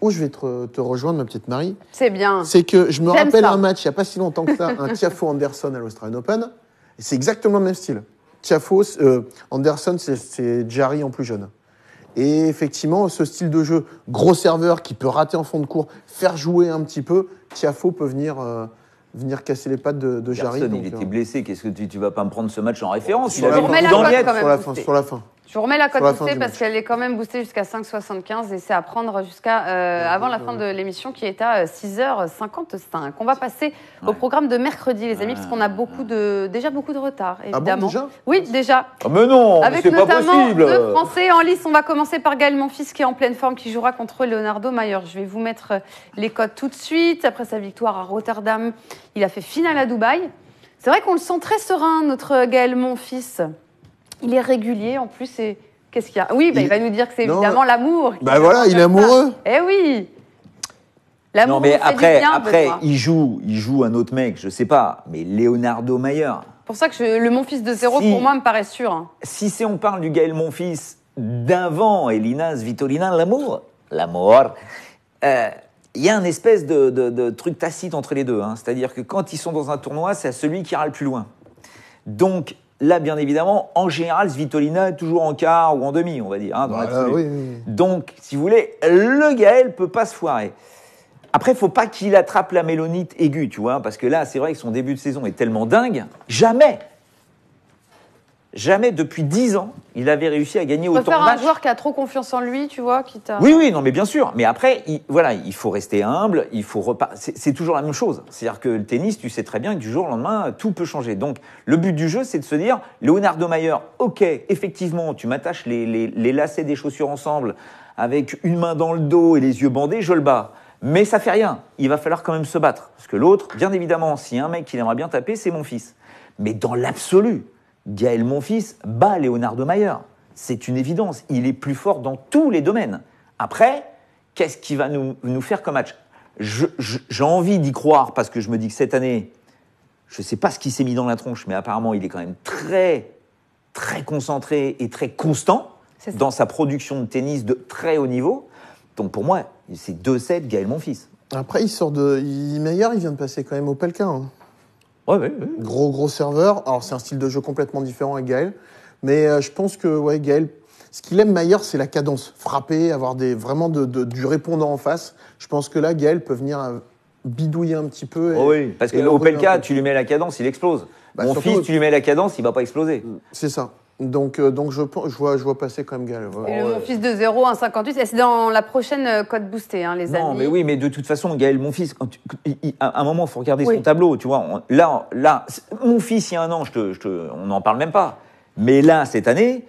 [SPEAKER 3] où je vais te rejoindre, ma petite Marie.
[SPEAKER 1] C'est bien.
[SPEAKER 3] C'est que je me rappelle un match, il n'y a pas si longtemps que ça, un Tiafoe-Anderson à l'Australian Open. Et c'est exactement le même style. Tiafoe-Anderson, c'est Jarry en plus jeune. Et effectivement, ce style de jeu, gros serveur qui peut rater en fond de cours, faire jouer un petit peu, Tiafoe peut venir casser les pattes de Jarry.
[SPEAKER 2] Il était blessé. Qu'est-ce que tu vas pas me prendre ce match en référence?
[SPEAKER 1] Il a mis dans le
[SPEAKER 3] sur la fin.
[SPEAKER 1] Je vous remets la cote boostée parce qu'elle est quand même boostée jusqu'à 5,75 et c'est à prendre jusqu'à avant la fin de l'émission qui est à 6h55. On va passer au programme de mercredi, les amis, parce qu'on a déjà beaucoup de retard, évidemment.
[SPEAKER 3] Ah bon, déjà?
[SPEAKER 1] Oui, déjà.
[SPEAKER 2] Ah mais non,
[SPEAKER 1] avec
[SPEAKER 2] c'est pas
[SPEAKER 1] notamment
[SPEAKER 2] possible.
[SPEAKER 1] 2 Français en lice. On va commencer par Gaël Monfils qui est en pleine forme, qui jouera contre Leonardo Mayer. Je vais vous mettre les cotes tout de suite. Après sa victoire à Rotterdam, il a fait finale à Dubaï. C'est vrai qu'on le sent très serein, notre Gaël Monfils. Il est régulier en plus et qu'est-ce qu'il y a? Oui, il va nous dire que c'est évidemment l'amour.
[SPEAKER 3] Voilà, il est amoureux.
[SPEAKER 1] Eh oui. L'amour.
[SPEAKER 2] Non mais après il joue un autre mec, je sais pas, mais Leonardo Mayer.
[SPEAKER 1] Pour ça que le Monfils de 0, pour moi, me paraît sûr. Hein.
[SPEAKER 2] Si on parle du Gaël Monfils d'avant Elina Svitolina, l'amour, il y a un espèce de truc tacite entre les deux. Hein. C'est-à-dire que quand ils sont dans un tournoi, c'est à celui qui ira le plus loin. Donc là, bien évidemment, en général, Svitolina est toujours en quart ou en demi, on va dire. Hein, dans
[SPEAKER 3] oui.
[SPEAKER 2] Donc, si vous voulez, le Gaël peut pas se foirer. Après, il ne faut pas qu'il attrape la mélonite aiguë, tu vois, parce que là, c'est vrai que son début de saison est tellement dingue. Jamais depuis 10 ans, il avait réussi à gagner autant de matchs.
[SPEAKER 1] Tu préfères un joueur qui a trop confiance en lui, tu vois, qui t'a...
[SPEAKER 2] Oui, non, mais bien sûr. Mais après, il faut rester humble, il faut c'est toujours la même chose. C'est-à-dire que le tennis, tu sais très bien que du jour au lendemain, tout peut changer. Donc, le but du jeu, c'est de se dire, Leonardo Mayer, ok, effectivement, tu m'attaches les lacets des chaussures ensemble, avec une main dans le dos et les yeux bandés, je le bats. Mais ça fait rien. Il va falloir quand même se battre. Parce que l'autre, bien évidemment, s'il y a un mec qui aimerait bien taper, c'est mon fils. Mais dans l'absolu, Gaël Monfils bat Leonardo Mayer. C'est une évidence. Il est plus fort dans tous les domaines. Après, qu'est-ce qui va nous faire comme match ? J'ai envie d'y croire parce que je me dis que cette année, je ne sais pas ce qui s'est mis dans la tronche, mais apparemment, il est quand même très, très concentré et très constant dans sa production de tennis de très haut niveau. Donc pour moi, c'est 2-7 Gaël Monfils.
[SPEAKER 3] Après, Mayer, il vient de passer quand même au Pelka. Hein.
[SPEAKER 2] Ouais.
[SPEAKER 3] Gros serveur. Alors, c'est un style de jeu complètement différent avec Gaël. Mais je pense que Gaël, ce qu'il aime Mayer, c'est la cadence. Frapper, avoir vraiment du répondant en face. Je pense que là, Gaël peut venir bidouiller un petit peu.
[SPEAKER 2] Oui, parce qu'au Pelka, tu lui mets la cadence, il explose. Mon fils, tu lui mets la cadence, il ne va pas exploser.
[SPEAKER 3] C'est ça. Donc je vois passer quand même Gaël.
[SPEAKER 1] Et le Monfils de 0, 1,58, et c'est dans la prochaine cote boostée, hein, les amis.
[SPEAKER 2] Non, mais oui, mais de toute façon, Gaël Monfils, à un moment, il faut regarder son tableau, tu vois. Là, mon fils, il y a un an, on n'en parle même pas. Mais là, cette année,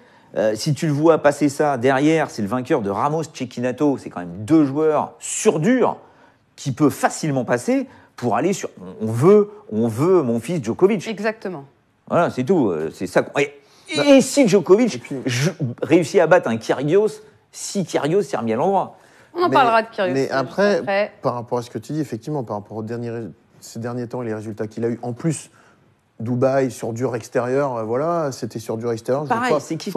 [SPEAKER 2] si tu le vois passer ça, derrière, c'est le vainqueur de Ramos-Cecchinato, c'est quand même 2 joueurs sur dur qui peut facilement passer pour aller sur... On veut mon fils Djokovic.
[SPEAKER 1] Exactement.
[SPEAKER 2] Voilà, c'est tout. C'est ça. Et si Djokovic réussit à battre un Kyrgios, si Kyrgios s'est remis à l'endroit.
[SPEAKER 1] On en parlera de Kyrgios.
[SPEAKER 3] Mais après, par rapport à ce que tu dis, effectivement, par rapport ces derniers temps et les résultats qu'il a eu, en plus, Dubaï sur dur extérieur, c'était sur dur extérieur.
[SPEAKER 1] Pareil,
[SPEAKER 3] c'est kiff.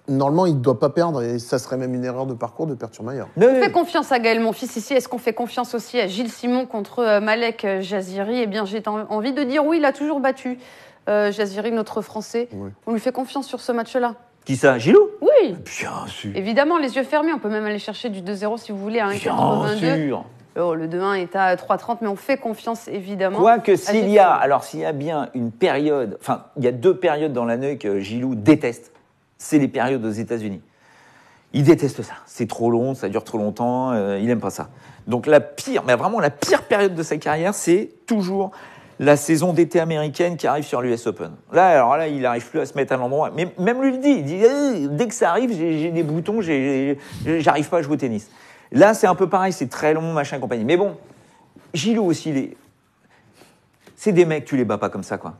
[SPEAKER 3] Normalement, il ne doit pas perdre, et ça serait même une erreur de parcours de perdre sur Mayer.
[SPEAKER 1] On fait confiance à Gaël Monfils ici. Est-ce qu'on fait confiance aussi à Gilles Simon contre Malek Jaziri ? Eh bien, j'ai envie de dire oui, il a toujours battu. Jaziri, notre Français. Oui. On lui fait confiance sur ce match-là.
[SPEAKER 2] Qui ça, Gilou ?
[SPEAKER 1] Oui.
[SPEAKER 2] Bien sûr.
[SPEAKER 1] Évidemment, les yeux fermés. On peut même aller chercher du 2-0 si vous voulez à 1,82.
[SPEAKER 2] Bien sûr.
[SPEAKER 1] Oh, le 2-1 est à 3,30, mais on fait confiance, évidemment.
[SPEAKER 2] Quoique s'il y a bien une période... Enfin, il y a 2 périodes dans l'année que Gilou déteste. C'est les périodes aux États-Unis. Il déteste ça. C'est trop long, ça dure trop longtemps. Il n'aime pas ça. Donc la pire période de sa carrière, c'est toujours... la saison d'été américaine qui arrive sur l'US Open. Là, il n'arrive plus à se mettre à l'endroit. Mais même lui il dit dès que ça arrive, j'ai des boutons, j'arrive pas à jouer au tennis. Là, c'est un peu pareil, c'est très long, machin, compagnie. Mais bon, Gilou aussi, c'est des mecs, tu les bats pas comme ça, quoi.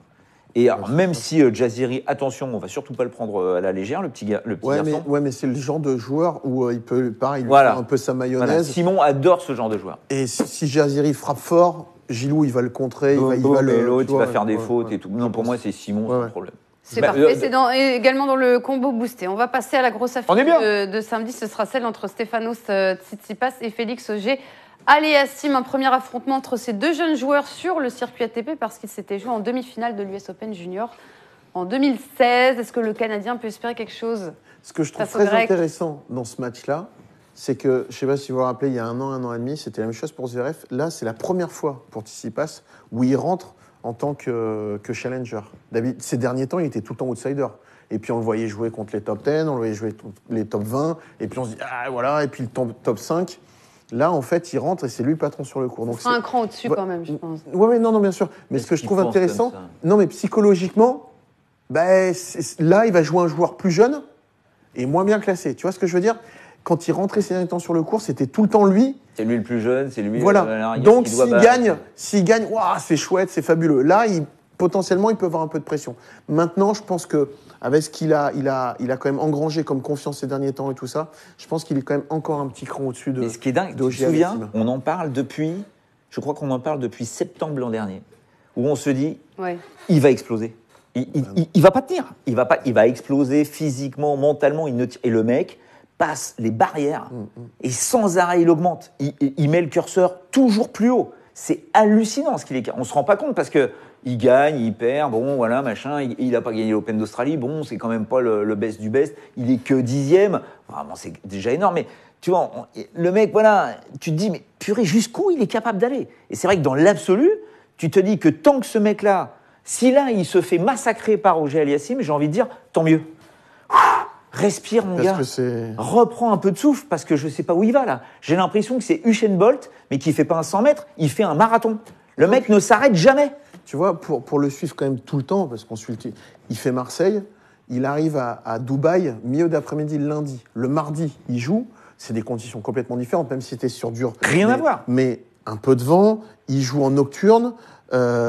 [SPEAKER 2] Et alors, même si Jaziri, attention, on va surtout pas le prendre à la légère, le petit garçon.
[SPEAKER 3] Mais c'est le genre de joueur où il peut, pareil, faire un peu sa mayonnaise. Voilà.
[SPEAKER 2] Simon adore ce genre de joueur.
[SPEAKER 3] Et si Jaziri frappe fort, Gilou, il va le contrer,
[SPEAKER 2] l'autre, il va faire des fautes et tout. Non, pour moi, c'est Simon, c'est un problème.
[SPEAKER 1] C'est parfait, c'est également dans le combo boosté. On va passer à la grosse affiche de samedi. Ce sera celle entre Stefanos Tsitsipas et Félix Auger-Aliassime. Un premier affrontement entre ces 2 jeunes joueurs sur le circuit ATP parce qu'il s'était joué en demi-finale de l'US Open Junior en 2016. Est-ce que le Canadien peut espérer quelque chose ?
[SPEAKER 3] Ce que je trouve très intéressant dans ce match-là, c'est que, je ne sais pas si vous vous rappelez, il y a 1 an et demi, c'était la même chose pour Zverev. Là, c'est la première fois pour Tsitsipas où il rentre en tant que challenger. Ces derniers temps, il était tout le temps outsider. Et puis, on le voyait jouer contre les top 10, on le voyait jouer les top 20, et puis on se dit, et puis le top 5. Là, en fait, il rentre et c'est lui le patron sur le court. Donc,
[SPEAKER 1] c'est un cran au-dessus quand même, je pense.
[SPEAKER 3] Oui, non, bien sûr. Mais ce que je trouve intéressant, mais psychologiquement, là, il va jouer un joueur plus jeune et moins bien classé. Tu vois ce que je veux dire ? Quand il rentrait ces derniers temps sur le court, c'était tout le temps lui.
[SPEAKER 2] C'est lui le plus jeune, c'est lui.
[SPEAKER 3] Voilà. Donc s'il gagne, c'est chouette, c'est fabuleux. Là, potentiellement, il peut avoir un peu de pression. Maintenant, je pense que avec ce qu'il a, il a quand même engrangé comme confiance ces derniers temps et tout ça. Je pense qu'il est quand même encore un petit cran au-dessus de.
[SPEAKER 2] Et ce qui est dingue, tu te souviens, on en parle depuis. Je crois qu'on en parle depuis septembre l'an dernier, où on se dit, il va exploser. Il va pas tenir. Il va exploser physiquement, mentalement. Et le mec passe les barrières et sans arrêt il augmente. Il met le curseur toujours plus haut. C'est hallucinant ce qu'il est. On se rend pas compte parce que il gagne, il perd, bon voilà machin. Il a pas gagné l'Open d'Australie. Bon, c'est quand même pas le best du best. Il est que 10e. Vraiment, c'est déjà énorme. Mais tu vois, le mec, voilà, tu te dis mais purée, jusqu'où il est capable d'aller. Et c'est vrai que dans l'absolu, tu te dis que tant que ce mec-là, si là, il se fait massacrer par Auger Aliassime, j'ai envie de dire, tant mieux. Respire, mon gars. Reprends un peu de souffle, parce que je ne sais pas où il va, là. J'ai l'impression que c'est Usain Bolt, mais qui ne fait pas un 100 mètres, il fait un marathon. Le mec ne s'arrête jamais.
[SPEAKER 3] Tu vois, pour le suivre quand même tout le temps, parce qu'on suit il fait Marseille, il arrive à Dubaï, milieu d'après-midi le lundi. Le mardi, il joue. C'est des conditions complètement différentes, même si c'était sur dur.
[SPEAKER 2] Rien à voir.
[SPEAKER 3] Mais un peu de vent, il joue en nocturne.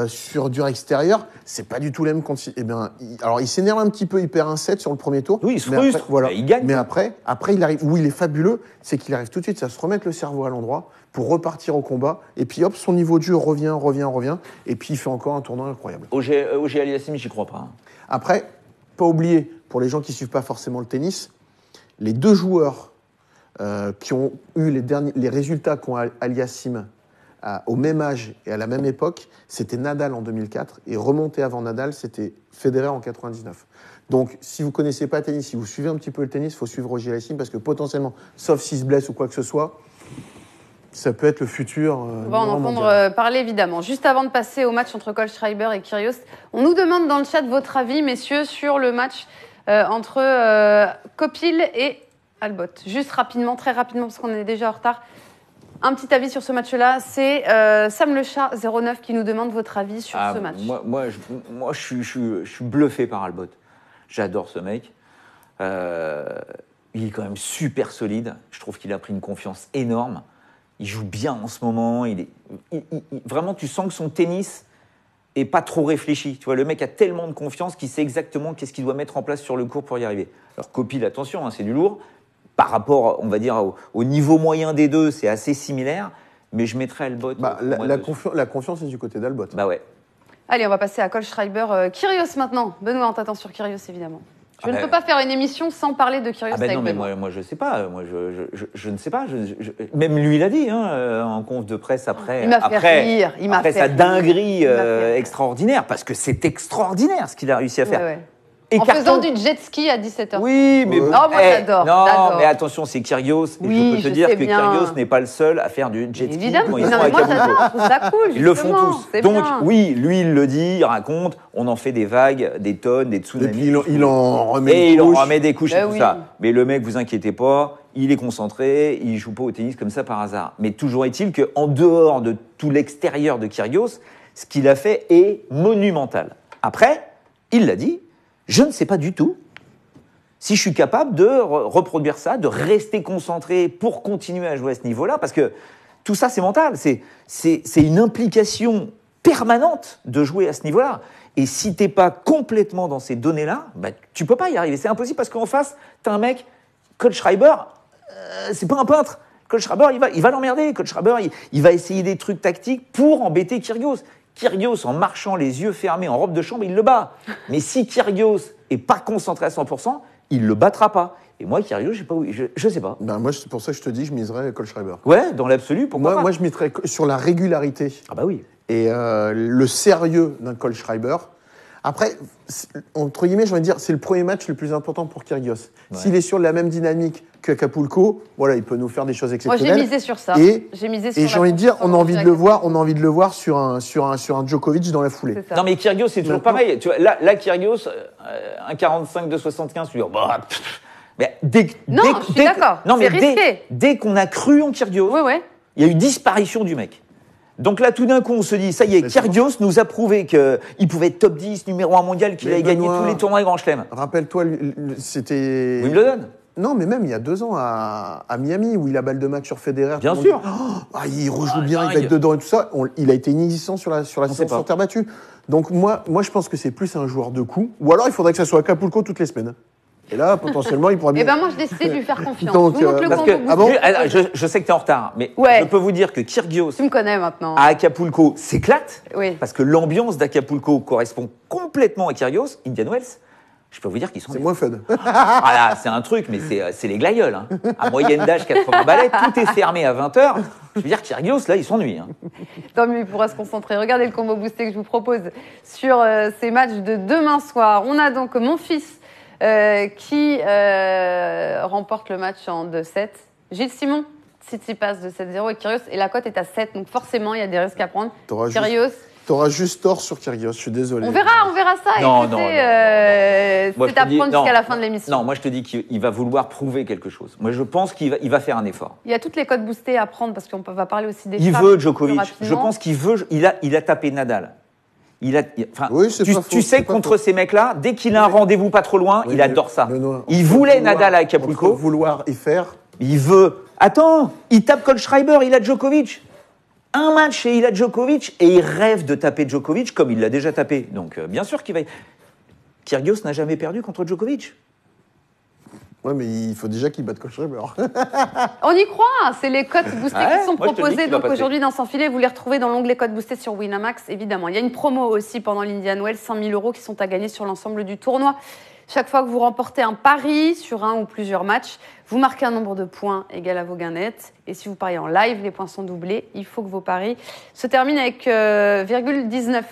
[SPEAKER 3] Sur dur extérieur, c'est pas du tout les mêmes conditions. Eh bien, alors il s'énerve un petit peu, il perd un set sur le premier tour.
[SPEAKER 2] Oui, il se frustre,
[SPEAKER 3] après, voilà.
[SPEAKER 2] Il gagne.
[SPEAKER 3] Mais après, il arrive, où il est fabuleux, c'est qu'il arrive tout de suite à se remettre le cerveau à l'endroit pour repartir au combat. Et puis hop, son niveau de jeu revient. Et puis il fait encore un tournoi incroyable.
[SPEAKER 2] Auger Aliassime, j'y crois pas.
[SPEAKER 3] Après, pas oublier, pour les gens qui suivent pas forcément le tennis, les deux joueurs qui ont eu les résultats qu'ont Aliassime au même âge et à la même époque, c'était Nadal en 2004 et remonté avant Nadal, c'était Federer en 99. Donc, si vous ne connaissez pas le tennis, si vous suivez un petit peu le tennis, il faut suivre Auger Aliassime parce que potentiellement, sauf s'il se blesse ou quoi que ce soit, ça peut être le futur.
[SPEAKER 1] On va en entendre parler évidemment. Juste avant de passer au match entre Kohlschreiber et Kyrgios, on nous demande dans le chat votre avis, messieurs, sur le match entre Copil et Albot. Juste rapidement, très rapidement, parce qu'on est déjà en retard. Un petit avis sur ce match-là, c'est Sam Le Chat 09 qui nous demande votre avis sur ce match.
[SPEAKER 2] Moi, je suis bluffé par Albot. J'adore ce mec. Il est quand même super solide. Je trouve qu'il a pris une confiance énorme. Il joue bien en ce moment. Vraiment, tu sens que son tennis est pas trop réfléchi. Tu vois, le mec a tellement de confiance qu'il sait exactement qu'est-ce qu'il doit mettre en place sur le court pour y arriver. Alors Copil, attention, c'est du lourd. Par rapport, on va dire, au niveau moyen des deux, c'est assez similaire, mais je mettrais Albot.
[SPEAKER 3] La confiance est du côté d'Albot.
[SPEAKER 2] Bah ouais.
[SPEAKER 1] Allez, on va passer à Kohlschreiber. Kyrgios maintenant. Benoît, on t'attend sur Kyrgios, évidemment. Je ne peux pas faire une émission sans parler de Kyrgios avec
[SPEAKER 2] non, mais
[SPEAKER 1] Benoît.
[SPEAKER 2] moi, je sais pas. Moi, je ne sais pas. Même lui, il a dit en conf de presse après.
[SPEAKER 1] Il m'a fait rire.
[SPEAKER 2] Après sa dinguerie extraordinaire, parce que c'est extraordinaire ce qu'il a réussi à faire.
[SPEAKER 1] Ouais. En faisant du jet ski à 17h.
[SPEAKER 2] Oui, mais
[SPEAKER 1] moi j'adore.
[SPEAKER 2] Non, mais attention, c'est Kyrgios.
[SPEAKER 1] Oui,
[SPEAKER 2] et je peux te dire que Kyrgios n'est pas le seul à faire du jet ski.
[SPEAKER 1] Évidemment. Moi j'adore, je trouve ça cool.
[SPEAKER 2] Ils le font tous. Donc
[SPEAKER 1] bien.
[SPEAKER 2] oui, lui il le dit, il raconte, on en fait des vagues, des tonnes, des tsunamis.
[SPEAKER 3] Et puis il en remet
[SPEAKER 2] et il en remet des couches et tout
[SPEAKER 1] oui.
[SPEAKER 2] ça. Mais le mec, vous inquiétez pas, il est concentré, il joue pas au tennis comme ça par hasard. Mais toujours est-il qu'en dehors de tout l'extérieur de Kyrgios, ce qu'il a fait est monumental. Après, il l'a dit, je ne sais pas du tout si je suis capable de reproduire ça, de rester concentré pour continuer à jouer à ce niveau-là, parce que tout ça, c'est mental. C'est une implication permanente de jouer à ce niveau-là. Et si t'es pas complètement dans ces données-là, bah, tu peux pas y arriver. C'est impossible parce qu'en face, t'as un mec, Kohlschreiber, c'est pas un peintre. Kohlschreiber, il va l'emmerder. Kohlschreiber, il va essayer des trucs tactiques pour embêter Kyrgios. Kyrgios, en marchant les yeux fermés, en robe de chambre, il le bat. Mais si Kyrgios est pas concentré à 100%, il le battra pas. Et moi, Kyrgios, je sais pas.
[SPEAKER 3] Ben moi, c'est pour ça que je te dis, je miserais Kohlschreiber.
[SPEAKER 2] Ouais, dans l'absolu, pourquoi pas.
[SPEAKER 3] Moi, je miserais sur la régularité.
[SPEAKER 2] Ah bah oui.
[SPEAKER 3] Et le sérieux d'un Kohlschreiber. Après, entre guillemets, j'ai envie de dire, c'est le premier match le plus important pour Kyrgios. Ouais. S'il est sur la même dynamique qu'Acapulco, voilà, il peut nous faire des choses exceptionnelles.
[SPEAKER 1] Moi, j'ai misé sur ça.
[SPEAKER 3] Et j'ai envie de dire, on a envie de le voir sur un Djokovic dans la foulée.
[SPEAKER 2] Non, mais Kyrgios, c'est toujours pareil. Tu vois, là, Kyrgios, un 45 de 75, tu dis, bah, mais
[SPEAKER 1] je suis d'accord.
[SPEAKER 2] Non, mais
[SPEAKER 1] c'est risqué.
[SPEAKER 2] Dès qu'on a cru en Kyrgios, il y a eu disparition du mec. Donc là, tout d'un coup, on se dit, ça y est, Kyrgios nous a prouvé qu'il pouvait être top 10, numéro 1 mondial, qu'il avait gagné tous les tournois et Grand Chelem.
[SPEAKER 3] Rappelle-toi, c'était...
[SPEAKER 2] Wimbledon.
[SPEAKER 3] Non, mais même il y a 2 ans à Miami, où il a balle de match sur Federer.
[SPEAKER 2] Bien sûr.
[SPEAKER 3] Il rejoue bien, il va être dedans et tout ça. Il a été inexistant sur la séance sur terre battue. Donc moi, je pense que c'est plus un joueur de coups. Ou alors, il faudrait que ça soit Acapulco toutes les semaines. Et là, potentiellement, il pourrait bien.
[SPEAKER 1] Eh ben moi, je décide de lui faire confiance.
[SPEAKER 3] Donc,
[SPEAKER 1] Vous montrez le
[SPEAKER 3] parce
[SPEAKER 1] combo
[SPEAKER 2] que,
[SPEAKER 1] boosté.
[SPEAKER 3] Ah bon
[SPEAKER 2] alors, je sais que tu es en retard, mais
[SPEAKER 1] Ouais.
[SPEAKER 2] je peux vous dire que Kyrgios
[SPEAKER 1] Tu me connais maintenant.
[SPEAKER 2] à Acapulco s'éclate,
[SPEAKER 1] Oui.
[SPEAKER 2] parce que l'ambiance d'Acapulco correspond complètement à Kyrgios. Indian Wells, je peux vous dire qu'ils sont...
[SPEAKER 3] C'est moins fun.
[SPEAKER 2] Ah là, c'est un truc, mais c'est les glaïeuls. Hein. À moyenne d'âge, 80 balais, tout est fermé à 20h. Je veux dire, Kyrgios, là, il s'ennuie. Hein.
[SPEAKER 1] Tant mieux, il pourra se concentrer. Regardez le combo boosté que je vous propose sur ces matchs de demain soir. On a donc mon fils qui remporte le match en 2-7. Gilles Simon, Tsitsipas de 7-0 et Kyrgios. Et la cote est à 7, donc forcément, il y a des risques à prendre. Kyrgios,
[SPEAKER 3] T'auras juste tort sur Kyrgios, je suis désolé.
[SPEAKER 1] on verra ça.
[SPEAKER 2] Non,
[SPEAKER 1] Écoutez,
[SPEAKER 2] non. Moi,
[SPEAKER 1] c'est
[SPEAKER 2] je
[SPEAKER 1] à
[SPEAKER 2] te dis-
[SPEAKER 1] prendre
[SPEAKER 2] non,
[SPEAKER 1] jusqu'à la fin de l'émission.
[SPEAKER 2] Non, moi, je te dis qu'il va vouloir prouver quelque chose. Moi, je pense qu'il va faire un effort.
[SPEAKER 1] Il y a toutes les cotes boostées à prendre parce qu'on va parler aussi des
[SPEAKER 2] Il
[SPEAKER 1] femmes
[SPEAKER 2] veut
[SPEAKER 1] plus
[SPEAKER 2] Djokovic.
[SPEAKER 1] rapidement.
[SPEAKER 2] Je pense qu'il veut... Il a tapé Nadal. Enfin,
[SPEAKER 3] Oui, c'est pas faux,
[SPEAKER 2] tu
[SPEAKER 3] c'est
[SPEAKER 2] sais,
[SPEAKER 3] pas
[SPEAKER 2] contre
[SPEAKER 3] faux.
[SPEAKER 2] ces mecs-là, dès qu'il a un rendez-vous pas trop loin,
[SPEAKER 3] Oui,
[SPEAKER 2] il
[SPEAKER 3] mais
[SPEAKER 2] adore ça.
[SPEAKER 3] Benoît,
[SPEAKER 2] Il
[SPEAKER 3] entre
[SPEAKER 2] voulait
[SPEAKER 3] vouloir-
[SPEAKER 2] Nadal à
[SPEAKER 3] entre
[SPEAKER 2] Acapulco.
[SPEAKER 3] vouloir et faire.
[SPEAKER 2] Il veut. Attends, il tape Kohlschreiber, il a Djokovic. Un match et il a Djokovic. Et il rêve de taper Djokovic comme il l'a déjà tapé. Donc, bien sûr qu'il va. Kyrgios n'a jamais perdu contre Djokovic.
[SPEAKER 3] Ouais, mais il faut déjà qu'il batte Kohlschreiber.
[SPEAKER 1] On y croit, c'est les cotes boostées
[SPEAKER 2] Ouais,
[SPEAKER 1] qui sont
[SPEAKER 2] moi, je te le dis
[SPEAKER 1] proposées
[SPEAKER 2] qu'il va
[SPEAKER 1] donc
[SPEAKER 2] passer.
[SPEAKER 1] aujourd'hui dans Sans Filet. Vous les retrouvez dans l'onglet cotes boostées sur Winamax, évidemment. Il y a une promo aussi pendant l'Indian Wells, 100 000 € qui sont à gagner sur l'ensemble du tournoi. Chaque fois que vous remportez un pari sur un ou plusieurs matchs, vous marquez un nombre de points égal à vos gains nets. Et si vous pariez en live, les points sont doublés. Il faut que vos paris se terminent avec 0,19.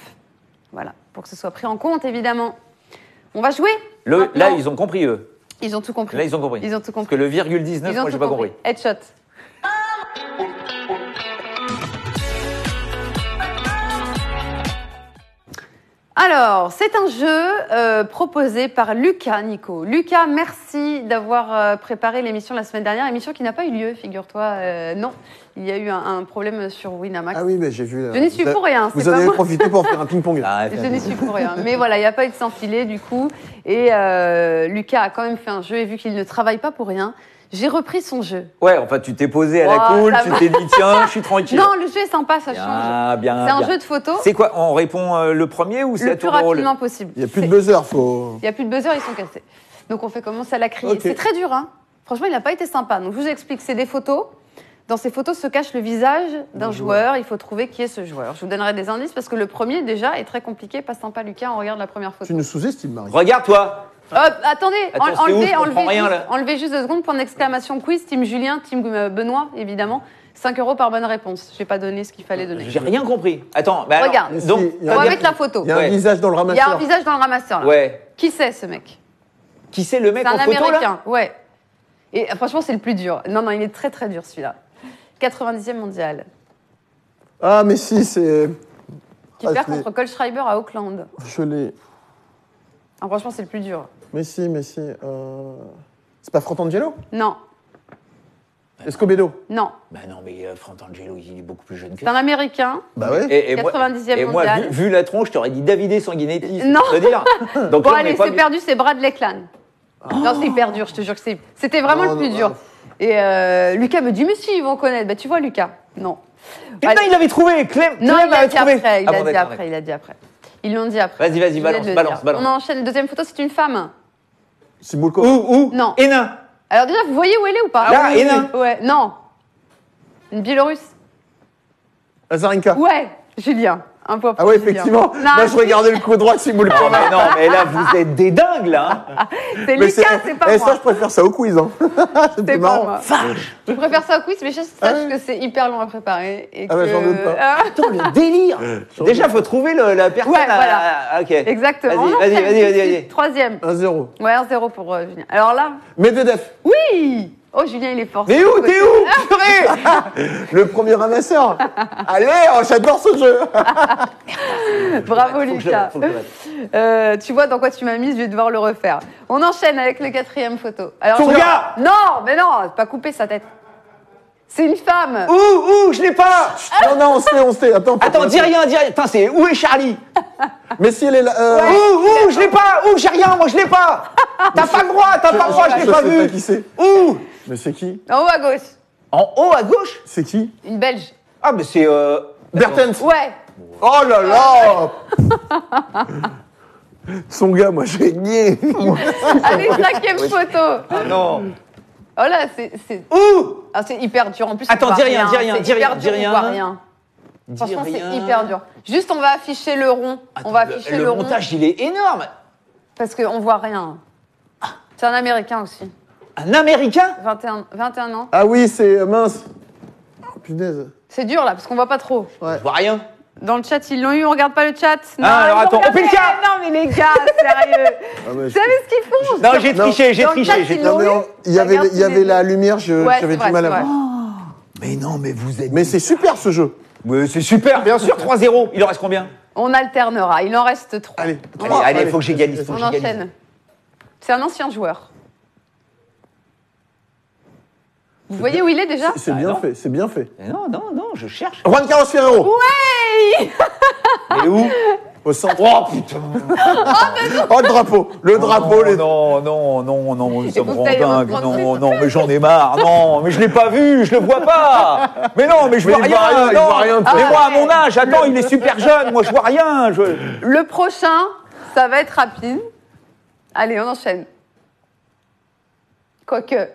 [SPEAKER 1] Voilà, pour que ce soit pris en compte, évidemment. On va jouer
[SPEAKER 2] Là,
[SPEAKER 1] maintenant.
[SPEAKER 2] ils ont compris, eux.
[SPEAKER 1] Ils ont tout compris.
[SPEAKER 2] Là, ils ont compris.
[SPEAKER 1] Ils ont tout
[SPEAKER 2] Parce
[SPEAKER 1] compris.
[SPEAKER 2] que le virgule 19,
[SPEAKER 1] Ils ont
[SPEAKER 2] moi, j'ai
[SPEAKER 1] tout
[SPEAKER 2] pas compris.
[SPEAKER 1] Headshot. Alors, c'est un jeu proposé par Lucas, Nico. Lucas, merci d'avoir préparé l'émission la semaine dernière. Émission qui n'a pas eu lieu, figure-toi. Non, il y a eu un problème sur Winamax.
[SPEAKER 3] Ah oui, mais j'ai vu.
[SPEAKER 1] Je n'y suis pour rien,
[SPEAKER 3] Vous
[SPEAKER 1] c'est
[SPEAKER 3] en
[SPEAKER 1] pas
[SPEAKER 3] avez
[SPEAKER 1] moi.
[SPEAKER 3] profité pour faire un ping-pong.
[SPEAKER 2] Ah,
[SPEAKER 1] Je n'y suis pour rien. Mais voilà, il n'y a pas eu de sans-filet du coup. Et Lucas a quand même fait un jeu et vu qu'il ne travaille pas pour rien, j'ai repris son jeu.
[SPEAKER 2] Ouais, enfin, tu t'es posé à la
[SPEAKER 1] Oh,
[SPEAKER 2] cool,
[SPEAKER 1] ça
[SPEAKER 2] tu
[SPEAKER 1] va.
[SPEAKER 2] t'es dit, tiens, je suis tranquille.
[SPEAKER 1] Non, le jeu est sympa, ça change.
[SPEAKER 2] Bien, bien.
[SPEAKER 1] C'est un
[SPEAKER 2] bien.
[SPEAKER 1] jeu de photos
[SPEAKER 2] C'est quoi? On répond le premier ou c'est
[SPEAKER 1] le
[SPEAKER 2] à
[SPEAKER 1] plus
[SPEAKER 2] tour de rôle?
[SPEAKER 1] rapidement possible.
[SPEAKER 3] Il n'y a plus de buzzer, faut.
[SPEAKER 1] Il n'y a plus de buzzer, ils sont cassés. Donc on fait commencer à la crier.
[SPEAKER 3] Ok.
[SPEAKER 1] C'est très dur, hein. Franchement, il n'a pas été sympa. Donc je vous explique, c'est des photos. Dans ces photos se cache le visage d'un joueur. Il faut trouver qui est ce joueur. Je vous donnerai des indices parce que le premier, déjà, est très compliqué. Pas sympa, Lucas. On regarde la première photo.
[SPEAKER 3] Tu nous sous-estimes, Marie.
[SPEAKER 2] Regarde-toi.
[SPEAKER 1] Attendez,
[SPEAKER 2] Attends, c'est ouf, je comprends rien, là.
[SPEAKER 1] enlevez juste 2 secondes. Point d'exclamation quiz. Team Julien, team Benoît, évidemment. 5 € par bonne réponse. Je n'ai pas donné ce qu'il fallait donner.
[SPEAKER 2] J'ai rien compris. Attends, bah alors,
[SPEAKER 1] Regarde.
[SPEAKER 3] Mais
[SPEAKER 2] donc,
[SPEAKER 3] si, il y a
[SPEAKER 1] On va
[SPEAKER 3] un-
[SPEAKER 1] mettre la photo.
[SPEAKER 3] Il y a
[SPEAKER 2] Ouais.
[SPEAKER 3] un visage dans le
[SPEAKER 1] Il y a un
[SPEAKER 3] ramasseur.
[SPEAKER 1] visage dans le ramasseur, là.
[SPEAKER 2] ouais.
[SPEAKER 1] Qui c'est, ce mec?
[SPEAKER 2] Qui c'est le mec
[SPEAKER 1] C'est un
[SPEAKER 2] en photo,
[SPEAKER 1] Américain,
[SPEAKER 2] là?
[SPEAKER 1] ouais. Et franchement, c'est le plus dur. Non, il est très très dur celui-là. 90e mondial.
[SPEAKER 3] Ah, mais si, c'est.
[SPEAKER 1] Qui
[SPEAKER 3] Ah,
[SPEAKER 1] perd
[SPEAKER 3] je l'ai.
[SPEAKER 1] contre Kohlschreiber à Auckland.
[SPEAKER 3] Je l'ai.
[SPEAKER 1] Ah, franchement, c'est le plus dur.
[SPEAKER 3] Mais si, mais si. C'est pas Frantangelo?
[SPEAKER 1] Non,
[SPEAKER 3] Escobedo?
[SPEAKER 1] non.
[SPEAKER 2] Bah non, mais Frantangelo, il est beaucoup plus jeune que
[SPEAKER 1] C'est un Américain.
[SPEAKER 3] Bah ouais.
[SPEAKER 2] Et
[SPEAKER 1] 90e
[SPEAKER 2] moi,
[SPEAKER 1] mondial.
[SPEAKER 2] vu la tronche, je t'aurais dit Davide Sanguinetti. c'est
[SPEAKER 1] Non.
[SPEAKER 2] pour te dire. Donc
[SPEAKER 1] Bon,
[SPEAKER 2] là, on
[SPEAKER 1] allez,
[SPEAKER 2] est pas
[SPEAKER 1] c'est
[SPEAKER 2] bien.
[SPEAKER 1] perdu, c'est Bradley Clan. Non, c'est hyper dur, je te jure que c'était vraiment
[SPEAKER 3] Non,
[SPEAKER 1] le plus
[SPEAKER 3] non,
[SPEAKER 1] dur.
[SPEAKER 3] non.
[SPEAKER 1] Et Lucas me dit, mais si, ils vont connaître. Bah, tu vois, Lucas. Non.
[SPEAKER 2] Putain,
[SPEAKER 1] Allez.
[SPEAKER 2] il l'avait trouvé. Clem
[SPEAKER 1] Non, il a
[SPEAKER 2] l'avait
[SPEAKER 1] dit
[SPEAKER 2] trouvé.
[SPEAKER 1] après. Il
[SPEAKER 2] Ah
[SPEAKER 1] a
[SPEAKER 2] bon,
[SPEAKER 1] dit
[SPEAKER 2] d'accord,
[SPEAKER 1] après. Il a dit après. Ils l'ont dit après.
[SPEAKER 2] Vas-y, vas-y,
[SPEAKER 1] Je venais
[SPEAKER 2] balance,
[SPEAKER 1] de le
[SPEAKER 2] balance,
[SPEAKER 1] dire.
[SPEAKER 2] balance.
[SPEAKER 1] On enchaîne. Deuxième photo, c'est une femme.
[SPEAKER 3] C'est Moulko.
[SPEAKER 2] Où
[SPEAKER 1] Non.
[SPEAKER 2] Hénin.
[SPEAKER 1] Alors déjà, vous voyez où elle est ou pas?
[SPEAKER 2] Là,
[SPEAKER 3] oui,
[SPEAKER 2] Hénin.
[SPEAKER 1] Ouais, non. Une Biélorusse.
[SPEAKER 3] Azarenka.
[SPEAKER 1] Ouais, Julien. Un point pour
[SPEAKER 3] Ah ouais,
[SPEAKER 1] Julien.
[SPEAKER 3] effectivement.
[SPEAKER 1] Non,
[SPEAKER 3] Moi, je regardais le coup droit, c'est Moulko.
[SPEAKER 2] Non, mais non, mais là, vous êtes des dingues, là. hein.
[SPEAKER 1] c'est
[SPEAKER 3] Mais
[SPEAKER 1] Lucas, c'est pas
[SPEAKER 3] eh,
[SPEAKER 1] moi.
[SPEAKER 3] ça, je préfère ça au quiz. Hein. C'était
[SPEAKER 1] C'est pas
[SPEAKER 3] marrant.
[SPEAKER 1] moi. Je préfère ça au quiz, mais je sache
[SPEAKER 3] Ah ouais.
[SPEAKER 1] que c'est hyper long à préparer. Et
[SPEAKER 3] Ah ouais,
[SPEAKER 1] que...
[SPEAKER 3] j'en doute pas.
[SPEAKER 1] Ah,
[SPEAKER 2] Attends, le délire. Déjà, faut trouver la personne.
[SPEAKER 1] Ouais, voilà.
[SPEAKER 2] Ok.
[SPEAKER 1] exactement.
[SPEAKER 2] Vas-y,
[SPEAKER 1] On
[SPEAKER 2] vas-y,
[SPEAKER 1] enchaîne
[SPEAKER 2] vas-y,
[SPEAKER 1] tout de
[SPEAKER 2] vas-y,
[SPEAKER 1] suite.
[SPEAKER 2] vas-y.
[SPEAKER 1] Troisième.
[SPEAKER 3] 1-0.
[SPEAKER 1] Ouais, 1-0 pour Julien. Alors là,
[SPEAKER 3] Medvedev.
[SPEAKER 1] oui. Oh, Julien, il est fort.
[SPEAKER 2] Mais où? T'es où? Purée.
[SPEAKER 3] Le premier ramasseur. Allez, oh, j'adore ce jeu.
[SPEAKER 1] Bravo,
[SPEAKER 2] Faut que je-
[SPEAKER 1] Lucas.
[SPEAKER 2] faut que je reste.
[SPEAKER 1] Tu vois dans quoi tu m'as mise, je vais devoir le refaire. On enchaîne avec le 4e photo. Alors,
[SPEAKER 2] Tsonga.
[SPEAKER 1] Non, mais non, pas couper sa tête. C'est une femme.
[SPEAKER 2] Où? Je l'ai pas.
[SPEAKER 3] Non, non, on se tait. Attends,
[SPEAKER 2] Attends, dis rien, dis rien. Attends, c'est où est Charlie?
[SPEAKER 3] Mais si elle est là.
[SPEAKER 2] Où? Je l'ai pas. Où? J'ai rien, moi, je l'ai pas. T'as pas le droit, je l'ai pas
[SPEAKER 3] sais pas
[SPEAKER 2] vu.
[SPEAKER 3] qui c'est.
[SPEAKER 2] Où?
[SPEAKER 3] Mais c'est qui?
[SPEAKER 1] En haut à gauche.
[SPEAKER 2] En haut à gauche?
[SPEAKER 3] C'est qui?
[SPEAKER 1] Une Belge.
[SPEAKER 2] Ah, mais c'est.
[SPEAKER 3] Bertens.
[SPEAKER 1] Ouais.
[SPEAKER 3] Oh là là. Son gars, moi, j'ai nié.
[SPEAKER 1] Allez, 5e photo.
[SPEAKER 2] Ah non.
[SPEAKER 1] Oh là, c'est
[SPEAKER 2] Ouh.
[SPEAKER 1] c'est hyper dur. En plus,
[SPEAKER 2] Attends,
[SPEAKER 1] on voit
[SPEAKER 2] dis rien, dis rien,
[SPEAKER 1] C'est
[SPEAKER 2] dis rien,
[SPEAKER 1] hyper
[SPEAKER 2] dis
[SPEAKER 1] dur, on
[SPEAKER 2] rien.
[SPEAKER 1] voit rien.
[SPEAKER 2] Dis
[SPEAKER 1] Franchement,
[SPEAKER 2] rien.
[SPEAKER 1] c'est hyper dur. Juste, on va afficher le rond. On va afficher le rond.
[SPEAKER 2] montage, il est énorme.
[SPEAKER 1] Parce qu'on voit rien. C'est un Américain aussi.
[SPEAKER 2] Un Américain
[SPEAKER 1] 21 ans.
[SPEAKER 3] Ah oui, c'est mince. Oh, punaise.
[SPEAKER 1] C'est dur là, parce qu'on voit pas trop.
[SPEAKER 3] Ouais.
[SPEAKER 2] Je vois rien.
[SPEAKER 1] Dans le chat, ils l'ont eu, on regarde pas le chat. Non,
[SPEAKER 2] alors
[SPEAKER 1] ils ont
[SPEAKER 2] attends,
[SPEAKER 1] regardé.
[SPEAKER 2] Opelka.
[SPEAKER 1] Non, mais les gars, sérieux.
[SPEAKER 3] Ah, mais
[SPEAKER 1] Vous savez ce qu'ils font
[SPEAKER 2] Non, j'ai triché, j'ai
[SPEAKER 1] Dans le chat,
[SPEAKER 2] triché.
[SPEAKER 1] ils
[SPEAKER 3] Non,
[SPEAKER 1] l'ont
[SPEAKER 3] mais
[SPEAKER 1] eu.
[SPEAKER 3] il y avait,
[SPEAKER 1] Regarde,
[SPEAKER 3] il y avait
[SPEAKER 1] c'est-
[SPEAKER 3] la lumière,
[SPEAKER 1] Ouais,
[SPEAKER 3] j'avais
[SPEAKER 1] c'est vrai,
[SPEAKER 3] du mal à
[SPEAKER 1] c'est vrai.
[SPEAKER 3] voir.
[SPEAKER 2] Mais non, mais vous êtes.
[SPEAKER 3] Mais c'est super ce jeu.
[SPEAKER 2] Ouais, c'est super, bien sûr, 3-0. Il en reste combien?
[SPEAKER 1] On alternera, il en reste 3.
[SPEAKER 3] Allez,
[SPEAKER 2] Allez, faut que j'égalise.
[SPEAKER 1] On enchaîne. C'est un ancien joueur. Vous voyez où il est déjà
[SPEAKER 3] C'est
[SPEAKER 2] Ah,
[SPEAKER 3] bien
[SPEAKER 2] non.
[SPEAKER 3] fait, c'est bien fait.
[SPEAKER 2] Non, non, non, je cherche.
[SPEAKER 3] Juan Carlos Ferrero.
[SPEAKER 1] Ouais.
[SPEAKER 2] Et où?
[SPEAKER 3] Au centre.
[SPEAKER 2] Oh putain.
[SPEAKER 3] Oh, le drapeau. Le drapeau, les.
[SPEAKER 2] Non, non, non, non, ça
[SPEAKER 1] faut
[SPEAKER 2] me
[SPEAKER 1] que
[SPEAKER 2] rend
[SPEAKER 1] t'ailles
[SPEAKER 2] dingue.
[SPEAKER 1] reprendre
[SPEAKER 2] Non, non, mais j'en ai marre. Non, mais je l'ai pas vu, je le vois pas. Mais non, mais je
[SPEAKER 3] Mais
[SPEAKER 2] vois
[SPEAKER 3] il voit
[SPEAKER 2] rien.
[SPEAKER 3] rien, il
[SPEAKER 2] non.
[SPEAKER 3] voit rien,
[SPEAKER 2] Mais
[SPEAKER 1] toi.
[SPEAKER 2] moi, à mon âge, attends, il est super jeune. Moi, je vois rien.
[SPEAKER 1] Le prochain, ça va être rapide. Allez, on enchaîne. Quoique.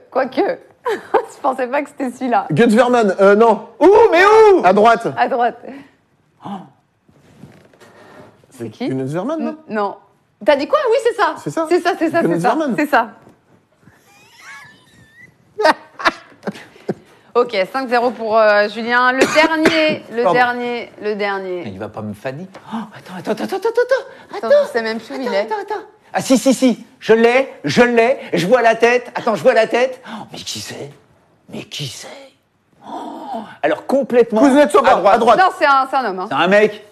[SPEAKER 1] Je pensais pas que c'était celui-là.
[SPEAKER 3] Guts Verman, non.
[SPEAKER 2] Où? Mais où?
[SPEAKER 3] À droite.
[SPEAKER 1] À droite. C'est qui
[SPEAKER 3] Guts Verman, non
[SPEAKER 1] Non. T'as dit quoi? Oui, c'est ça.
[SPEAKER 3] C'est ça
[SPEAKER 1] C'est ça, c'est ça, c'est
[SPEAKER 3] Jonas
[SPEAKER 1] ça.
[SPEAKER 3] Verman.
[SPEAKER 1] C'est ça. Ok, 5-0 pour Julien. Le dernier, le dernier.
[SPEAKER 2] Il va pas me faner. Oh, attends.
[SPEAKER 1] Attends, je sais même plus où il est.
[SPEAKER 2] Attends. Ah si. Je l'ai. Je vois la tête. Attends, je vois la tête. Oh, mais qui c'est? Oh, alors complètement.
[SPEAKER 3] Kuznetsova, à droite.
[SPEAKER 1] Non, c'est un homme. Hein.
[SPEAKER 2] C'est un mec.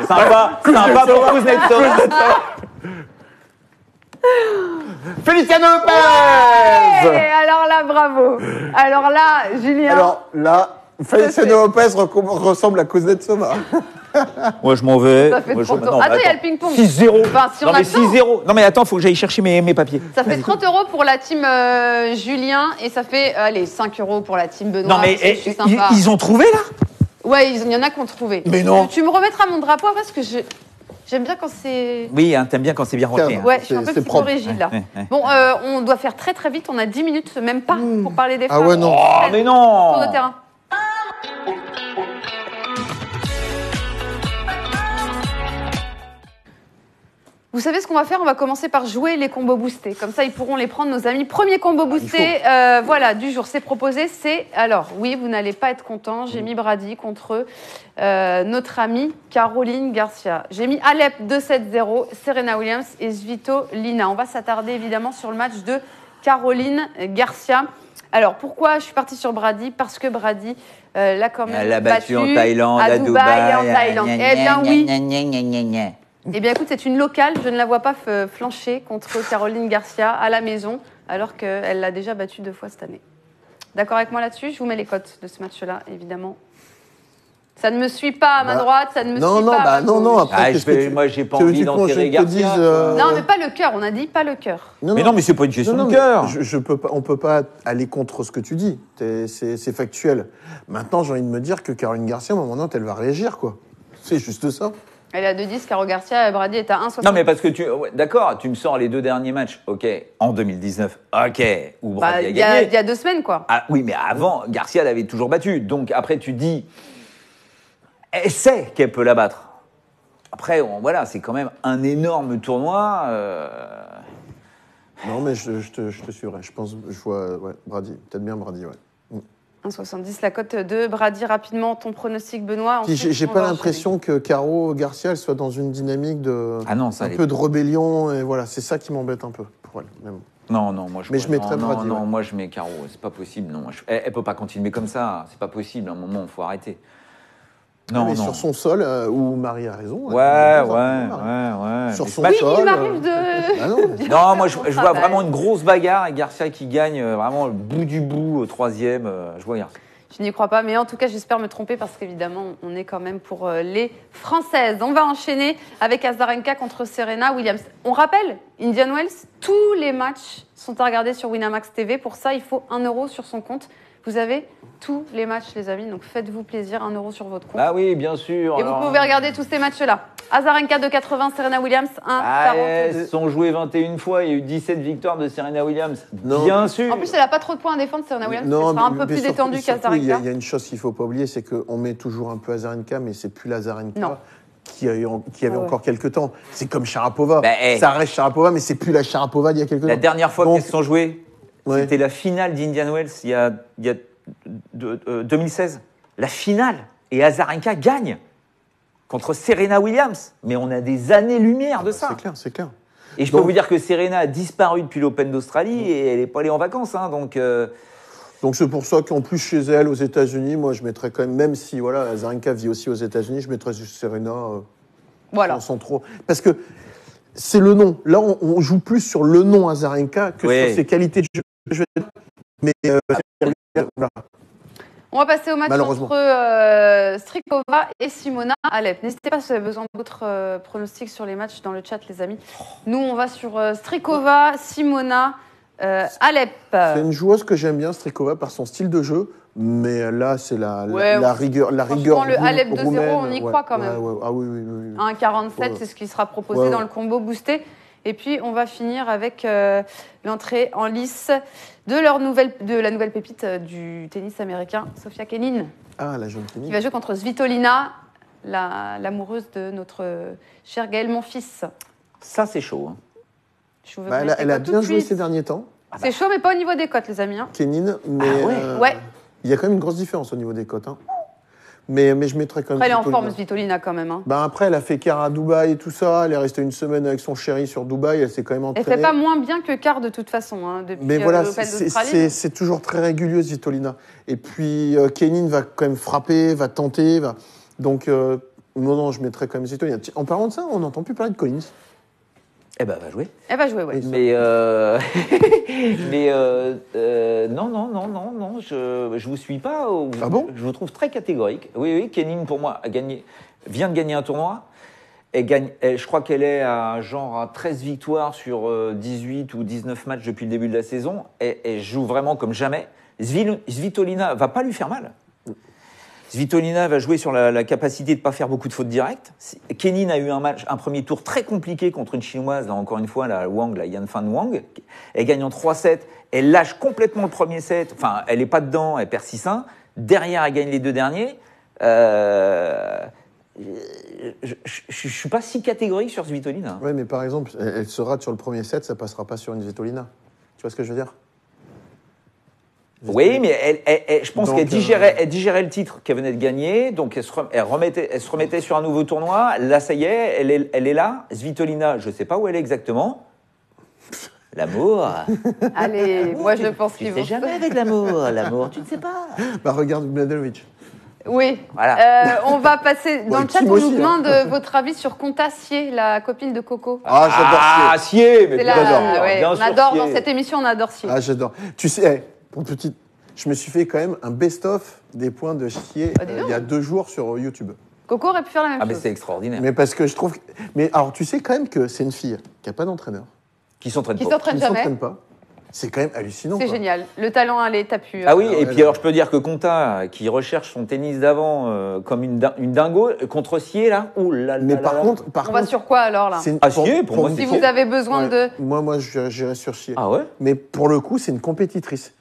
[SPEAKER 2] sympa pour Kuznetsova.
[SPEAKER 3] Feliciano
[SPEAKER 1] Et
[SPEAKER 3] Lopez.
[SPEAKER 1] alors là, bravo. Alors là, Julien.
[SPEAKER 3] Alors là, Feliciano Lopez ressemble à Kuznetsova.
[SPEAKER 2] Moi, je m'en vais.
[SPEAKER 1] Ça fait
[SPEAKER 2] Moi,
[SPEAKER 1] 30
[SPEAKER 2] je-
[SPEAKER 1] euros.
[SPEAKER 2] non,
[SPEAKER 1] Attends,
[SPEAKER 2] mais
[SPEAKER 1] il y a le ping-pong.
[SPEAKER 2] 6-0.
[SPEAKER 1] Enfin, si on
[SPEAKER 2] non,
[SPEAKER 1] a
[SPEAKER 2] mais
[SPEAKER 1] le temps.
[SPEAKER 2] 6-0. Non, mais attends, faut que j'aille chercher mes papiers.
[SPEAKER 1] Ça fait 30 euros pour la team Julien et ça fait, allez, 5 euros pour la team Benoît.
[SPEAKER 2] Non, mais
[SPEAKER 1] parce que je suis sympa.
[SPEAKER 2] ils ont trouvé, là?
[SPEAKER 1] Ouais, il y en a qui ont trouvé.
[SPEAKER 2] Mais non.
[SPEAKER 1] Tu me remettras mon drapeau parce que j'aime bien quand c'est...
[SPEAKER 2] Oui, hein, t'aimes bien quand c'est bien rentré. hein.
[SPEAKER 1] Ouais, je suis un peu
[SPEAKER 3] c'est
[SPEAKER 1] petit peu
[SPEAKER 3] propre.
[SPEAKER 1] rigide là.
[SPEAKER 2] Ouais.
[SPEAKER 1] Bon, on doit faire très très vite, on a 10 minutes, même pas, pour parler des
[SPEAKER 3] Ah
[SPEAKER 1] femmes.
[SPEAKER 3] ouais, non.
[SPEAKER 2] Oh, mais non.
[SPEAKER 1] Tour de terrain. Vous savez ce qu'on va faire? On va commencer par jouer les combos boostés. Comme ça, ils pourront les prendre, nos amis. Premier combo boosté voilà, du jour. C'est proposé. C'est, alors, oui, vous n'allez pas être content. J'ai mis Brady contre notre amie Caroline Garcia. J'ai mis Alep 2-7-0, Serena Williams et Svitolina. On va s'attarder évidemment sur le match de Caroline Garcia. Alors, pourquoi je suis partie sur Brady? Parce que Brady l'a quand même
[SPEAKER 2] Elle a battu en Thaïlande,
[SPEAKER 1] à
[SPEAKER 2] à
[SPEAKER 1] Dubaï et en
[SPEAKER 2] Dubaï.
[SPEAKER 1] Thaïlande. Eh bien, oui. Eh bien, écoute, c'est une locale. Je ne la vois pas flancher contre Caroline Garcia à la maison, alors qu'elle l'a déjà battue 2 fois cette année. D'accord avec moi là-dessus? Je vous mets les cotes de ce match-là, évidemment. Ça ne me suit pas à ma droite, ça ne me suit pas à ma gauche.
[SPEAKER 3] Après,
[SPEAKER 2] Ah,
[SPEAKER 3] qu'est-ce que tu-
[SPEAKER 2] moi, j'ai pas
[SPEAKER 3] tu veux
[SPEAKER 2] envie
[SPEAKER 3] que je
[SPEAKER 2] d'enterrer
[SPEAKER 3] te
[SPEAKER 2] Garcia.
[SPEAKER 3] dise,
[SPEAKER 1] Non, mais pas le cœur. On a dit pas le cœur.
[SPEAKER 2] Mais non, mais c'est pas une question de
[SPEAKER 3] mais
[SPEAKER 2] cœur.
[SPEAKER 3] je peux pas, on peut pas aller contre ce que tu dis. C'est factuel. Maintenant, j'ai envie de me dire que Caroline Garcia, à un moment donné, elle va réagir, quoi. C'est juste ça.
[SPEAKER 1] Elle est à 2-10, Caro Garcia, Brady est à 1,60.
[SPEAKER 2] Non, mais parce que d'accord, tu me sors les 2 derniers matchs, ok, en 2019, ok, où
[SPEAKER 1] Bah,
[SPEAKER 2] Brady a
[SPEAKER 1] il y a
[SPEAKER 2] gagné.
[SPEAKER 1] 2 semaines, quoi.
[SPEAKER 2] Ah, oui, mais avant, Garcia l'avait toujours battu. Donc après, tu dis, elle sait qu'elle peut la battre. Après, voilà, c'est quand même un énorme tournoi.
[SPEAKER 3] Non, mais je te suivrai. Je pense, je vois, ouais, Brady. Peut-être bien Brady, ouais.
[SPEAKER 1] 1,70 la cote de Brady. Rapidement, ton pronostic, Benoît.
[SPEAKER 3] Puis
[SPEAKER 1] Ensuite,
[SPEAKER 3] j'ai
[SPEAKER 1] on
[SPEAKER 3] pas
[SPEAKER 1] va
[SPEAKER 3] l'impression que Caro Garcia, elle soit dans une dynamique de
[SPEAKER 2] Ah non, ça
[SPEAKER 3] un
[SPEAKER 2] l'est
[SPEAKER 3] peu de rébellion et voilà, c'est ça qui m'embête un peu pour elle. Mais bon.
[SPEAKER 2] Non, moi je.
[SPEAKER 3] Mais je mettrais
[SPEAKER 2] non,
[SPEAKER 3] Brady,
[SPEAKER 2] non,
[SPEAKER 3] ouais.
[SPEAKER 2] moi je mets Caro. C'est pas possible. Non, elle peut pas continuer comme ça. C'est pas possible. À un moment, il faut arrêter. Non,
[SPEAKER 3] mais
[SPEAKER 2] non.
[SPEAKER 3] sur son sol, où Marie a raison.
[SPEAKER 2] Ouais.
[SPEAKER 3] Sur
[SPEAKER 2] Mais
[SPEAKER 3] son
[SPEAKER 2] c'est
[SPEAKER 1] Oui,
[SPEAKER 3] sol.
[SPEAKER 1] il m'arrive de...
[SPEAKER 3] Ah non.
[SPEAKER 2] Non, moi je vois
[SPEAKER 1] travail.
[SPEAKER 2] vraiment une grosse bagarre et Garcia qui gagne vraiment le bout du bout au 3e. Je vois Garcia.
[SPEAKER 1] Je n'y crois pas, mais en tout cas, j'espère me tromper parce qu'évidemment, on est quand même pour les Françaises. On va enchaîner avec Azarenka contre Serena Williams. On rappelle, Indian Wells, tous les matchs sont à regarder sur Winamax TV. Pour ça, il faut 1 euro sur son compte Vous avez tous les matchs, les amis, donc faites-vous plaisir, 1 euro sur votre compte.
[SPEAKER 2] Ah oui, bien sûr.
[SPEAKER 1] Et vous pouvez regarder tous ces matchs-là. Azarenka 2,80, Serena Williams 1,42.
[SPEAKER 2] Elles sont jouées 21 fois, il y a eu 17 victoires de Serena Williams.
[SPEAKER 3] Non.
[SPEAKER 2] Bien sûr.
[SPEAKER 1] En plus, elle n'a pas trop de points à défendre, Serena Williams. Elle sera un peu plus détendue
[SPEAKER 3] surtout,
[SPEAKER 1] qu'Azarenka.
[SPEAKER 3] il y a une chose qu'il ne faut pas oublier, c'est qu'on met toujours un peu Azarenka, mais c'est plus l'Azarenka
[SPEAKER 1] Non.
[SPEAKER 3] qui avait encore quelques temps. C'est comme Sharapova.
[SPEAKER 2] Bah, hey.
[SPEAKER 3] Ça reste Sharapova, mais c'est plus la Sharapova d'il y a quelques temps.
[SPEAKER 2] La dernière fois
[SPEAKER 3] Donc,
[SPEAKER 2] qu'elles se sont jouées,
[SPEAKER 3] ouais.
[SPEAKER 2] c'était la finale d'Indian Wells il y a 2016. La finale. Et Azarenka gagne contre Serena Williams. Mais on a des années-lumière de ça.
[SPEAKER 3] C'est clair, c'est clair.
[SPEAKER 2] Et je peux vous dire que Serena a disparu depuis l'Open d'Australie et elle n'est pas allée en vacances. Hein,
[SPEAKER 3] Donc c'est pour ça qu'en plus chez elle, aux États-Unis, moi je mettrais quand même si voilà, Azarenka vit aussi aux États-Unis, je mettrais juste Serena
[SPEAKER 1] Voilà.
[SPEAKER 3] sans trop. Parce que c'est le nom. Là, on joue plus sur le nom Azarenka que sur ses qualités de jeu. Je veux dire. Mais voilà.
[SPEAKER 1] On va passer au match
[SPEAKER 3] Malheureusement.
[SPEAKER 1] entre Strikova et Simona Alep. N'hésitez pas si vous avez besoin d'autres pronostics sur les matchs dans le chat, les amis. Nous, on va sur Strikova, Simona Alep.
[SPEAKER 3] C'est une joueuse que j'aime bien, Strikova, par son style de jeu. Mais là, c'est la rigueur.
[SPEAKER 1] Le Alep 2-0, on y croit quand même.
[SPEAKER 3] Ouais. Ah oui.
[SPEAKER 1] 1,47, c'est ce qui sera proposé dans le combo boosté. Et puis, on va finir avec l'entrée en lice de la nouvelle pépite du tennis américain, Sofia Kenin.
[SPEAKER 3] Ah, la jeune Kenin.
[SPEAKER 1] Qui va jouer contre Svitolina, l'amoureuse de notre cher Gaël Monfils.
[SPEAKER 2] Ça, c'est chaud. Hein.
[SPEAKER 3] Elle a bien joué ces derniers temps.
[SPEAKER 1] C'est chaud, mais pas au niveau des cotes, les amis. Hein.
[SPEAKER 3] Kenin, mais
[SPEAKER 1] ouais.
[SPEAKER 3] Il y a quand même une grosse différence au niveau des cotes. Hein. Mais je mettrais quand même.
[SPEAKER 1] Après, elle est en forme, Svitolina, quand même. Hein.
[SPEAKER 3] Après, elle a fait quart à Dubaï et tout ça. Elle est restée une semaine avec son chéri sur Dubaï. Elle s'est quand même entraînée.
[SPEAKER 1] Elle fait pas moins bien que quart, de toute façon, hein, depuis l'Open d'Australie.
[SPEAKER 3] C'est toujours très régulier, Svitolina. Et puis, Kenin va quand même frapper, va tenter. Donc, non, je mettrais quand même Svitolina. En parlant de ça, on n'entend plus parler de Collins.
[SPEAKER 2] Eh ben, elle va jouer.
[SPEAKER 1] Elle va jouer, oui.
[SPEAKER 2] Mais, non, je vous suis pas.
[SPEAKER 3] Ah bon ?
[SPEAKER 2] Je vous trouve très catégorique. Oui, Kenin, pour moi, vient de gagner un tournoi. Je crois qu'elle est à 13 victoires sur 18 ou 19 matchs depuis le début de la saison. Elle joue vraiment comme jamais. Svitolina va pas lui faire mal. Svitolina va jouer sur la capacité de ne pas faire beaucoup de fautes directes. Kenin a eu un premier tour très compliqué contre une Chinoise, là, encore une fois, la Yanfan Wang. Elle gagne en 3-7. Elle lâche complètement le premier set. Enfin, elle n'est pas dedans, elle perd 6-1. Derrière, elle gagne les 2 derniers. Je ne suis pas si catégorique sur Svitolina.
[SPEAKER 3] Oui, mais par exemple, elle se rate sur le premier set, ça ne passera pas sur une Svitolina. Tu vois ce que je veux dire ?
[SPEAKER 2] Oui, mais je pense qu'elle digérait le titre qu'elle venait de gagner, donc elle se remettait sur un nouveau tournoi. Là, ça y est, elle est là. Svitolina, je ne sais pas où elle est exactement. L'amour.
[SPEAKER 1] Allez, moi je pense qu'ils vont.
[SPEAKER 2] Tu ne sais jamais avec l'amour. L'amour, tu ne sais pas.
[SPEAKER 3] Regarde Mladenovic.
[SPEAKER 1] Oui.
[SPEAKER 2] Voilà.
[SPEAKER 1] On va passer dans le chat. On nous demande votre avis sur Conta Sier, la copine de Coco.
[SPEAKER 3] Ah, j'adore Sier.
[SPEAKER 2] Sier, mais bien
[SPEAKER 1] on
[SPEAKER 2] sûr,
[SPEAKER 1] adore
[SPEAKER 2] Sier.
[SPEAKER 1] dans cette émission, on adore Sier.
[SPEAKER 3] Ah, j'adore. Tu sais, je me suis fait quand même un best-of des points de Sier il y a 2 jours sur YouTube.
[SPEAKER 1] Coco aurait pu faire la même chose.
[SPEAKER 2] Mais c'est extraordinaire.
[SPEAKER 3] Mais parce que je trouve. Mais alors, tu sais quand même que c'est une fille qui n'a pas d'entraîneur.
[SPEAKER 2] Qui s'entraîne
[SPEAKER 1] Qui
[SPEAKER 2] pas.
[SPEAKER 1] s'entraîne jamais.
[SPEAKER 3] S'entraîne pas. C'est quand même hallucinant.
[SPEAKER 1] C'est génial. Le talent à l'état pu.
[SPEAKER 2] Ah oui, et puis alors je peux dire que Conta, qui recherche son tennis d'avant comme une dingo, contre Sier, là,
[SPEAKER 3] Mais par contre,
[SPEAKER 1] on va sur quoi alors là
[SPEAKER 2] Sier, pour moi,
[SPEAKER 1] si vous avez besoin de.
[SPEAKER 3] Moi, j'irais sur Sier.
[SPEAKER 2] Ah ouais.
[SPEAKER 3] Mais pour le coup, c'est une compétitrice.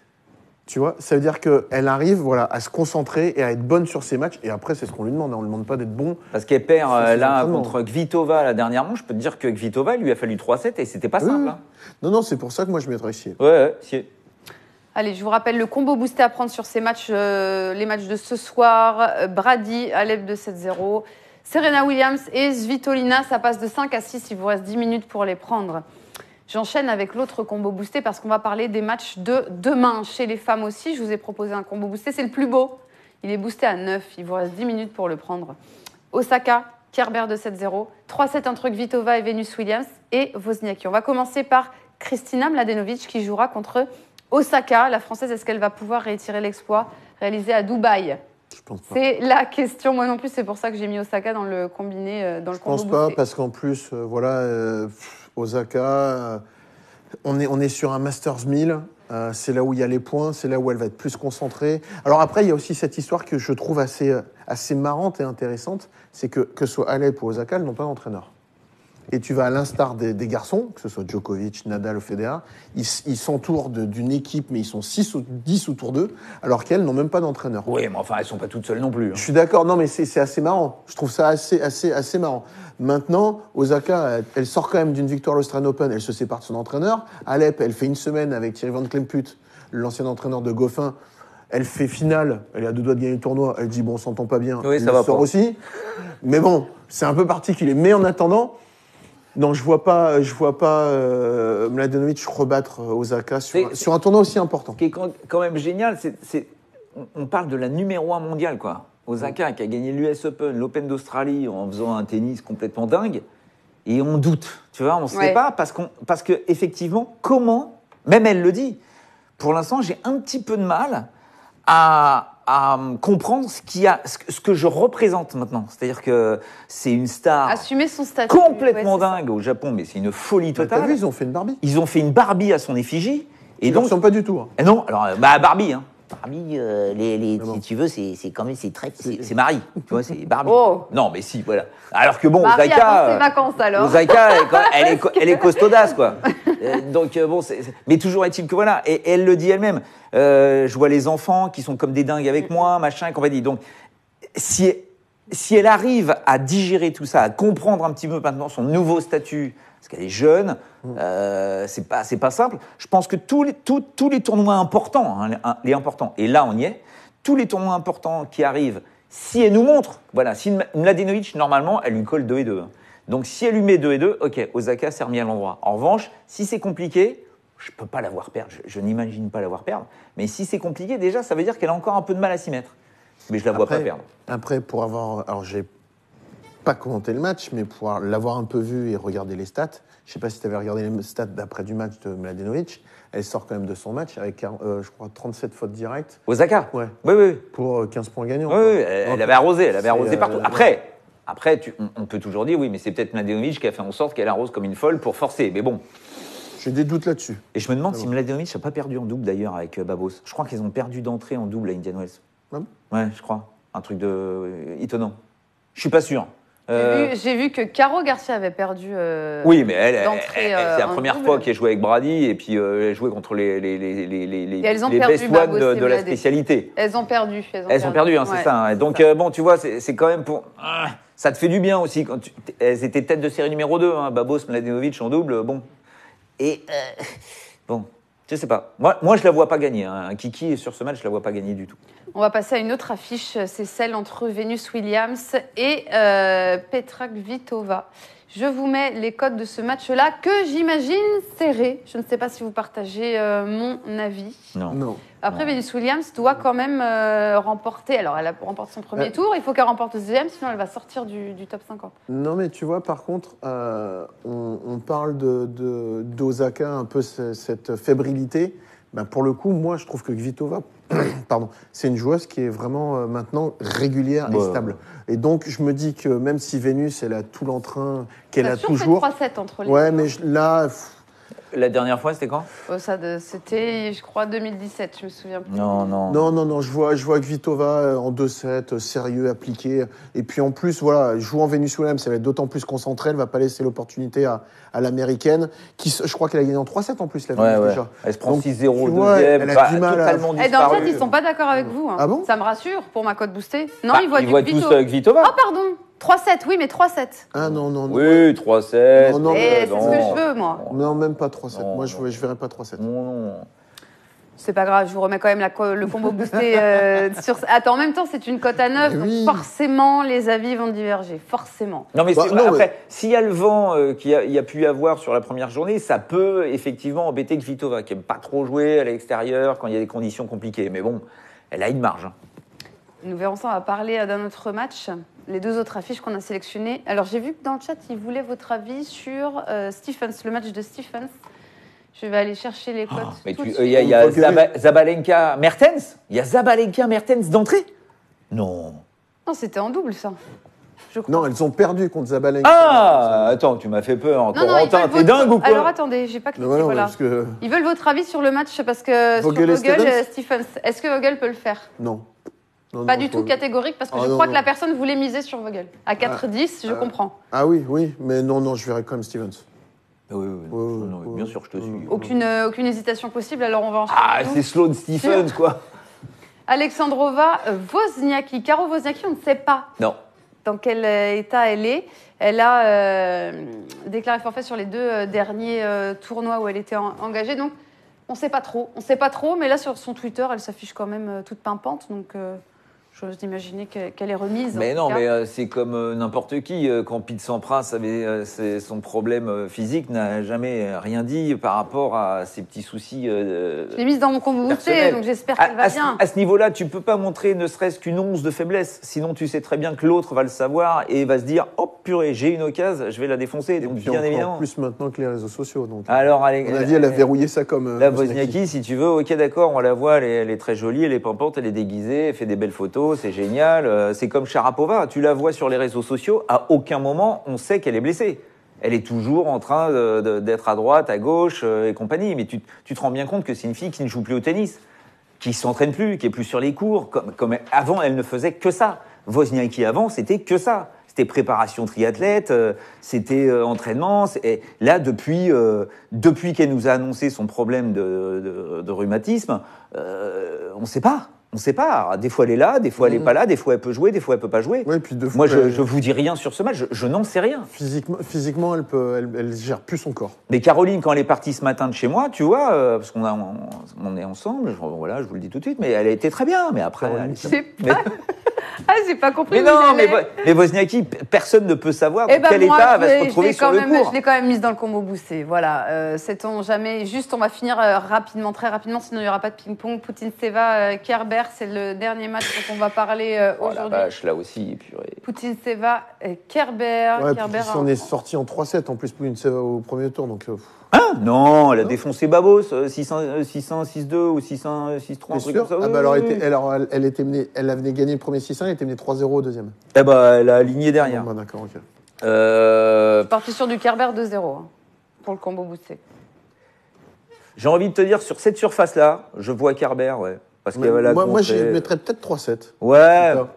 [SPEAKER 3] Tu vois, ça veut dire qu'elle arrive à se concentrer et à être bonne sur ses matchs. Et après, c'est ce qu'on lui demande. On ne lui demande pas d'être bon.
[SPEAKER 2] Parce qu'elle perd là contre Kvitova la dernièrement. Je peux te dire que Kvitova, il lui a fallu 3-7 et c'était pas simple. Hein.
[SPEAKER 3] Non, c'est pour ça que moi, je mettrais Sier.
[SPEAKER 2] Ouais, Sier.
[SPEAKER 1] Allez, je vous rappelle le combo boosté à prendre sur ces matchs, les matchs de ce soir. Brady, Alep de 7-0. Serena Williams et Svitolina, ça passe de 5 à 6. Il vous reste 10 minutes pour les prendre. J'enchaîne avec l'autre combo boosté parce qu'on va parler des matchs de demain. Chez les femmes aussi, je vous ai proposé un combo boosté. C'est le plus beau. Il est boosté à 9. Il vous reste 10 minutes pour le prendre. Osaka, Kerber de 7-0. 3-7 entre Kvitova et Venus Williams et Wozniacki. On va commencer par Kristina Mladenovic qui jouera contre Osaka. La Française, est-ce qu'elle va pouvoir réitérer l'exploit réalisé à Dubaï ?
[SPEAKER 3] Je pense pas.
[SPEAKER 1] C'est la question. Moi non plus, c'est pour ça que j'ai mis Osaka dans le combiné, dans le combo boosté.
[SPEAKER 3] Je pense pas parce qu'en plus, Osaka, on est sur un Masters 1000. C'est là où il y a les points, c'est là où elle va être plus concentrée. Alors après, il y a aussi cette histoire que je trouve assez marrante et intéressante, c'est que ce soit Alep ou Osaka, elles n'ont pas d'entraîneur. Et tu vas à l'instar des garçons, que ce soit Djokovic, Nadal ou Federer, ils s'entourent d'une équipe, mais ils sont 6 ou 10 autour d'eux, alors qu'elles n'ont même pas d'entraîneur.
[SPEAKER 2] Oui, mais enfin, elles sont pas toutes seules non plus. Hein.
[SPEAKER 3] Je suis d'accord, non, mais c'est assez marrant. Je trouve ça assez marrant. Maintenant, Osaka, elle sort quand même d'une victoire à l'Australian Open, elle se sépare de son entraîneur. Alep, elle fait une semaine avec Thierry Van Klemput, l'ancien entraîneur de Goffin. Elle fait finale, elle est à 2 doigts de gagner le tournoi. Elle dit, bon, on s'entend pas bien.
[SPEAKER 2] Oui,
[SPEAKER 3] elle
[SPEAKER 2] ça va
[SPEAKER 3] sort
[SPEAKER 2] pas.
[SPEAKER 3] aussi. Mais bon, c'est un peu particulier. Mais en attendant, non, je vois pas Mladenovic rebattre Osaka sur un tournoi aussi important.
[SPEAKER 2] Ce qui est quand même génial, on parle de la numéro 1 mondiale, quoi. Osaka qui a gagné l'US Open, l'Open d'Australie en faisant un tennis complètement dingue, et on doute, tu vois, on ne sait pas parce que effectivement, comment, même elle le dit, pour l'instant, j'ai un petit peu de mal à comprendre ce que je représente maintenant. C'est-à-dire que c'est une star
[SPEAKER 1] Assumer son statut.
[SPEAKER 2] complètement dingue au Japon, mais c'est une folie totale.
[SPEAKER 3] T'as vu, ils ont fait une Barbie.
[SPEAKER 2] Ils ont fait une Barbie à son effigie. Et
[SPEAKER 3] Ils ne ressemblent pas du tout. Hein.
[SPEAKER 2] Eh non, alors Barbie, hein.
[SPEAKER 4] Barbie,
[SPEAKER 2] Ah
[SPEAKER 4] si tu veux, c'est quand même
[SPEAKER 2] C'est Marie, tu vois, c'est Barbie.
[SPEAKER 1] Oh.
[SPEAKER 2] Non, mais si, voilà. Alors que bon,
[SPEAKER 1] Marie
[SPEAKER 2] Osaka,
[SPEAKER 1] avant ses vacances, alors.
[SPEAKER 2] Osaka, elle est costaudasse, quoi. Donc bon, mais toujours est-il que voilà, et elle le dit elle-même. Je vois les enfants qui sont comme des dingues avec moi, machin et compagnie. Donc, si elle arrive à digérer tout ça, à comprendre un petit peu maintenant son nouveau statut, parce qu'elle est jeune, c'est pas simple. Je pense que tous les tournois importants, les importants, et là on y est, tous les tournois importants qui arrivent, si elle nous montre, voilà, si Mladenovic, normalement, elle lui colle 2 et 2. Donc si elle lui met 2 et 2, ok, Osaka s'est remis à l'endroit. En revanche, si c'est compliqué, je peux pas la voir perdre, je n'imagine pas la voir perdre, mais si c'est compliqué, déjà, ça veut dire qu'elle a encore un peu de mal à s'y mettre. Mais je la vois pas perdre.
[SPEAKER 3] Après, pour avoir... Alors, j'ai pas commenté le match, mais pour l'avoir un peu vu et regarder les stats, je sais pas si tu avais regardé les stats d'après du match de Mladenovic, elle sort quand même de son match avec, je crois, 37 fautes directes.
[SPEAKER 2] Osaka.
[SPEAKER 3] Ouais.
[SPEAKER 2] Oui.
[SPEAKER 3] Pour 15 points gagnants.
[SPEAKER 2] Oui, elle avait arrosé partout.
[SPEAKER 3] ouais.
[SPEAKER 2] Après on peut toujours dire, oui, mais c'est peut-être Mladenovic qui a fait en sorte qu'elle arrose comme une folle pour forcer. Mais bon.
[SPEAKER 3] J'ai des doutes là-dessus.
[SPEAKER 2] Et je me demande si Mladenovic n'a pas perdu en double d'ailleurs avec Babos. Je crois qu'ils ont perdu d'entrée en double à Indian Wells.
[SPEAKER 3] Ah bon ?
[SPEAKER 2] Ouais, je crois. Un truc étonnant. Je suis pas sûr.
[SPEAKER 1] J'ai vu que Caro Garcia avait perdu.
[SPEAKER 2] Oui, mais elle
[SPEAKER 1] d'entrée,
[SPEAKER 2] c'est la
[SPEAKER 1] en
[SPEAKER 2] première
[SPEAKER 1] double.
[SPEAKER 2] fois qu'elle jouait avec Brady et puis elle jouait contre les
[SPEAKER 1] elles ont
[SPEAKER 2] les
[SPEAKER 1] perdu,
[SPEAKER 2] best
[SPEAKER 1] Babos
[SPEAKER 2] one
[SPEAKER 1] et
[SPEAKER 2] de la
[SPEAKER 1] Mladé.
[SPEAKER 2] spécialité.
[SPEAKER 1] Elles ont perdu.
[SPEAKER 2] Elles ont perdu, hein, c'est
[SPEAKER 1] Ouais,
[SPEAKER 2] ça.
[SPEAKER 1] c'est
[SPEAKER 2] Donc
[SPEAKER 1] ça.
[SPEAKER 2] bon, tu vois, c'est quand même pour. Ça te fait du bien aussi quand elles étaient tête de série numéro 2, hein, Babos, Mladenovic en double. Bon. Et bon, je sais pas. Moi, je la vois pas gagner. Hein. Kiki sur ce match, je la vois pas gagner du tout.
[SPEAKER 1] On va passer à une autre affiche, c'est celle entre Venus Williams et Petra Kvitova. Je vous mets les codes de ce match-là que j'imagine serré. Je ne sais pas si vous partagez mon avis.
[SPEAKER 3] Non.
[SPEAKER 1] Après, Venus Williams doit quand même remporter. Alors, elle remporte son premier tour. Il faut qu'elle remporte le deuxième, sinon elle va sortir du top 50.
[SPEAKER 3] Non, mais tu vois, par contre, on parle d'Osaka, un peu cette fébrilité. Ben, pour le coup, moi, je trouve que Kvitova, c'est une joueuse qui est vraiment maintenant régulière et stable. Et donc, je me dis que même si Vénus, elle a tout l'entrain qu'elle a toujours.
[SPEAKER 1] Fait 3-7 entre les
[SPEAKER 3] Ouais,
[SPEAKER 1] deux.
[SPEAKER 3] mais là.
[SPEAKER 2] La dernière fois, c'était quand ?
[SPEAKER 1] C'était, je crois, 2017, je me souviens plus.
[SPEAKER 3] Non, je vois Kvitova en 2-7, sérieux, appliqué. Et puis en plus, voilà, jouant Venus Williams, elle va être d'autant plus concentrée, elle va pas laisser l'opportunité à l'américaine, qui, je crois qu'elle a gagné en 3-7 en plus, la Venus, déjà.
[SPEAKER 2] Elle se prend
[SPEAKER 3] Donc,
[SPEAKER 2] 6-0 au
[SPEAKER 3] tu vois,
[SPEAKER 2] deuxième,
[SPEAKER 3] elle a du mal à-
[SPEAKER 2] totalement
[SPEAKER 1] Dans le
[SPEAKER 2] disparu.
[SPEAKER 1] chat, ils sont pas d'accord avec vous. Hein.
[SPEAKER 3] Ah bon ?
[SPEAKER 1] Ça me rassure pour ma cote boostée. Non,
[SPEAKER 2] Bah,
[SPEAKER 1] ils voient
[SPEAKER 2] ils
[SPEAKER 1] du
[SPEAKER 2] voient
[SPEAKER 1] Kvitova.
[SPEAKER 2] tous Kvitova.
[SPEAKER 1] Oh, pardon 3-7, oui, mais 3-7.
[SPEAKER 3] Ah non.
[SPEAKER 2] Oui, 3-7.
[SPEAKER 3] Non,
[SPEAKER 1] C'est
[SPEAKER 3] mais
[SPEAKER 1] ce que je veux, moi.
[SPEAKER 3] Non, même pas 3-7.
[SPEAKER 2] Non,
[SPEAKER 3] Moi, je verrais pas 3-7.
[SPEAKER 2] Non.
[SPEAKER 1] C'est pas grave, je vous remets quand même le combo boosté sur... Attends, en même temps, c'est une cote à 9,
[SPEAKER 3] Mais oui.
[SPEAKER 1] donc forcément, les avis vont diverger. Forcément.
[SPEAKER 2] Non, mais
[SPEAKER 3] Bah, non,
[SPEAKER 2] après, s'il y a le vent qu'il y a pu y avoir sur la première journée, ça peut effectivement embêter Kvitova, qui aime pas trop jouer à l'extérieur quand il y a des conditions compliquées. Mais bon, elle a une marge. Hein.
[SPEAKER 1] Nous verrons ça, on va parler d'un autre match. Les deux autres affiches qu'on a sélectionnées. Alors, j'ai vu que dans le chat, ils voulaient votre avis sur Stephens, le match de Stephens. Je vais aller chercher les cotes.
[SPEAKER 2] Mais
[SPEAKER 1] tout de
[SPEAKER 2] il
[SPEAKER 1] suite.
[SPEAKER 2] y a Zabalenka-Mertens. Il y a Zabalenka-Mertens d'entrée ? Non.
[SPEAKER 1] Non, c'était en double, ça. je crois.
[SPEAKER 3] Non, elles ont perdu contre Zabalenka.
[SPEAKER 2] Ah, attends, tu m'as fait peur.
[SPEAKER 1] Non, non, ils
[SPEAKER 2] Corentin,
[SPEAKER 1] veulent
[SPEAKER 2] t'es
[SPEAKER 1] votre-
[SPEAKER 2] dingue ou quoi?
[SPEAKER 1] Alors attendez, j'ai pas cliqué,
[SPEAKER 3] Non,
[SPEAKER 1] voilà.
[SPEAKER 3] parce que...
[SPEAKER 1] Ils veulent votre avis sur le match parce que
[SPEAKER 3] Vogel et
[SPEAKER 1] sur Vogel
[SPEAKER 3] Stephens
[SPEAKER 1] Stephens, est-ce que Vogel peut le faire?
[SPEAKER 3] Non. Non,
[SPEAKER 1] Pas
[SPEAKER 3] non,
[SPEAKER 1] du
[SPEAKER 3] je
[SPEAKER 1] tout
[SPEAKER 3] crois-
[SPEAKER 1] catégorique parce que
[SPEAKER 3] Ah,
[SPEAKER 1] je
[SPEAKER 3] non,
[SPEAKER 1] crois
[SPEAKER 3] non.
[SPEAKER 1] que la personne voulait miser sur Vogel. À 4-10, je comprends.
[SPEAKER 3] Ah oui, oui, mais non, je verrais quand même Stevens.
[SPEAKER 2] Oui,
[SPEAKER 3] Oui,
[SPEAKER 2] non, bien sûr, je te suis.
[SPEAKER 1] Aucune hésitation possible, alors on va enchaîner.
[SPEAKER 2] Ah, c'est Sloane Stephens, quoi.
[SPEAKER 1] Alexandrova Wozniacki. Caro Wozniacki, on ne sait pas
[SPEAKER 2] Non.
[SPEAKER 1] dans quel état elle est. Elle a déclaré forfait sur les 2 derniers tournois où elle était engagée. Donc, on ne sait pas trop. On ne sait pas trop, mais là, sur son Twitter, elle s'affiche quand même toute pimpante. Donc, j'ose imaginer qu'elle est remise.
[SPEAKER 2] Mais
[SPEAKER 1] en
[SPEAKER 2] non,
[SPEAKER 1] tout cas.
[SPEAKER 2] mais c'est comme n'importe qui. Quand Pete Sampras avait son problème physique, n'a jamais rien dit par rapport à ses petits soucis.
[SPEAKER 1] Je l'ai mise dans mon combo boosté,
[SPEAKER 2] personnel.
[SPEAKER 1] donc j'espère qu'elle va bien.
[SPEAKER 2] À ce niveau-là, tu peux pas montrer ne serait-ce qu'une once de faiblesse. Sinon, tu sais très bien que l'autre va le savoir et va se dire « Oh purée, j'ai une occasion, je vais la défoncer. » Donc,
[SPEAKER 3] Puis
[SPEAKER 2] bien
[SPEAKER 3] encore
[SPEAKER 2] évidemment.
[SPEAKER 3] plus maintenant que les réseaux sociaux. Donc,
[SPEAKER 2] Alors,
[SPEAKER 3] à mon avis, elle a verrouillé ça comme...
[SPEAKER 2] La Wozniacki, si tu veux, ok, d'accord, on la voit, elle est très jolie, elle est pimpante, elle est déguisée, elle fait des belles photos, c'est génial. C'est comme Sharapova, tu la vois sur les réseaux sociaux, à aucun moment on sait qu'elle est blessée. Elle est toujours en train d'être à droite, à gauche et compagnie. Mais tu te rends bien compte que c'est une fille qui ne joue plus au tennis, qui s'entraîne plus, qui est plus sur les cours. Comme avant, elle ne faisait que ça. Wozniacki avant, c'était que ça. C'était préparation triathlète, c'était entraînement. Et là, depuis qu'elle nous a annoncé son problème de rhumatisme, on ne sait pas. On ne sait pas. Des fois, elle est là, des fois, elle n'est pas là, des fois, elle peut jouer, des fois, elle ne peut pas jouer.
[SPEAKER 3] Ouais, puis deux fois,
[SPEAKER 2] Moi, je vous dis rien sur ce match. Je n'en sais rien.
[SPEAKER 3] Physiquement, elle gère plus son corps.
[SPEAKER 2] Mais Caroline, quand elle est partie ce matin de chez moi, tu vois, parce on est ensemble, voilà, je vous le dis tout de suite, mais elle a été très bien. Mais après,
[SPEAKER 3] Caroline,
[SPEAKER 1] J'ai pas... Ah, j'ai pas compris.
[SPEAKER 2] mais
[SPEAKER 1] où
[SPEAKER 2] non,
[SPEAKER 1] il allait.
[SPEAKER 2] mais Wozniacki, personne ne peut savoir dans
[SPEAKER 1] Eh ben
[SPEAKER 2] quel
[SPEAKER 1] moi,
[SPEAKER 2] état elle va se
[SPEAKER 1] je
[SPEAKER 2] retrouver
[SPEAKER 1] l'ai
[SPEAKER 2] sur
[SPEAKER 1] quand
[SPEAKER 2] le
[SPEAKER 1] même,
[SPEAKER 2] cours.
[SPEAKER 1] je l'ai quand même mise dans le combo boosté. Voilà, sait-on jamais. Juste, on va finir rapidement, très rapidement, sinon il n'y aura pas de ping-pong. Poutine-Seva, Kerber, c'est le dernier match dont on va parler
[SPEAKER 2] Oh la
[SPEAKER 1] aujourd'hui.
[SPEAKER 2] vache, là aussi, purée.
[SPEAKER 1] Poutine-Seva, Kerber.
[SPEAKER 3] Ouais,
[SPEAKER 1] Kerber
[SPEAKER 3] puis on est sorti en 3-7 en plus pour une Seva au premier tour. Donc,
[SPEAKER 2] Hein? Non, elle a défoncé Babos, 6-1, 6-2 ou 6-1, 6-3, un
[SPEAKER 3] t'es
[SPEAKER 2] truc
[SPEAKER 3] sûr
[SPEAKER 2] comme ça.
[SPEAKER 3] Ah bah alors,
[SPEAKER 2] Oui, oui.
[SPEAKER 3] elle était menée, elle avait gagné le premier 6-1, elle était menée 3-0 au deuxième.
[SPEAKER 2] Eh ben, elle a aligné derrière.
[SPEAKER 3] Bon, bah, d'accord, ok.
[SPEAKER 1] Parti sur du Kerber 2-0 hein, pour le combo boosté.
[SPEAKER 2] J'ai envie de te dire, sur cette surface-là, je vois Kerber, ouais. Parce qu'elle va la
[SPEAKER 3] Moi,
[SPEAKER 2] contrer.
[SPEAKER 3] je mettrais peut-être 3-7.
[SPEAKER 2] Ouais,
[SPEAKER 3] Super.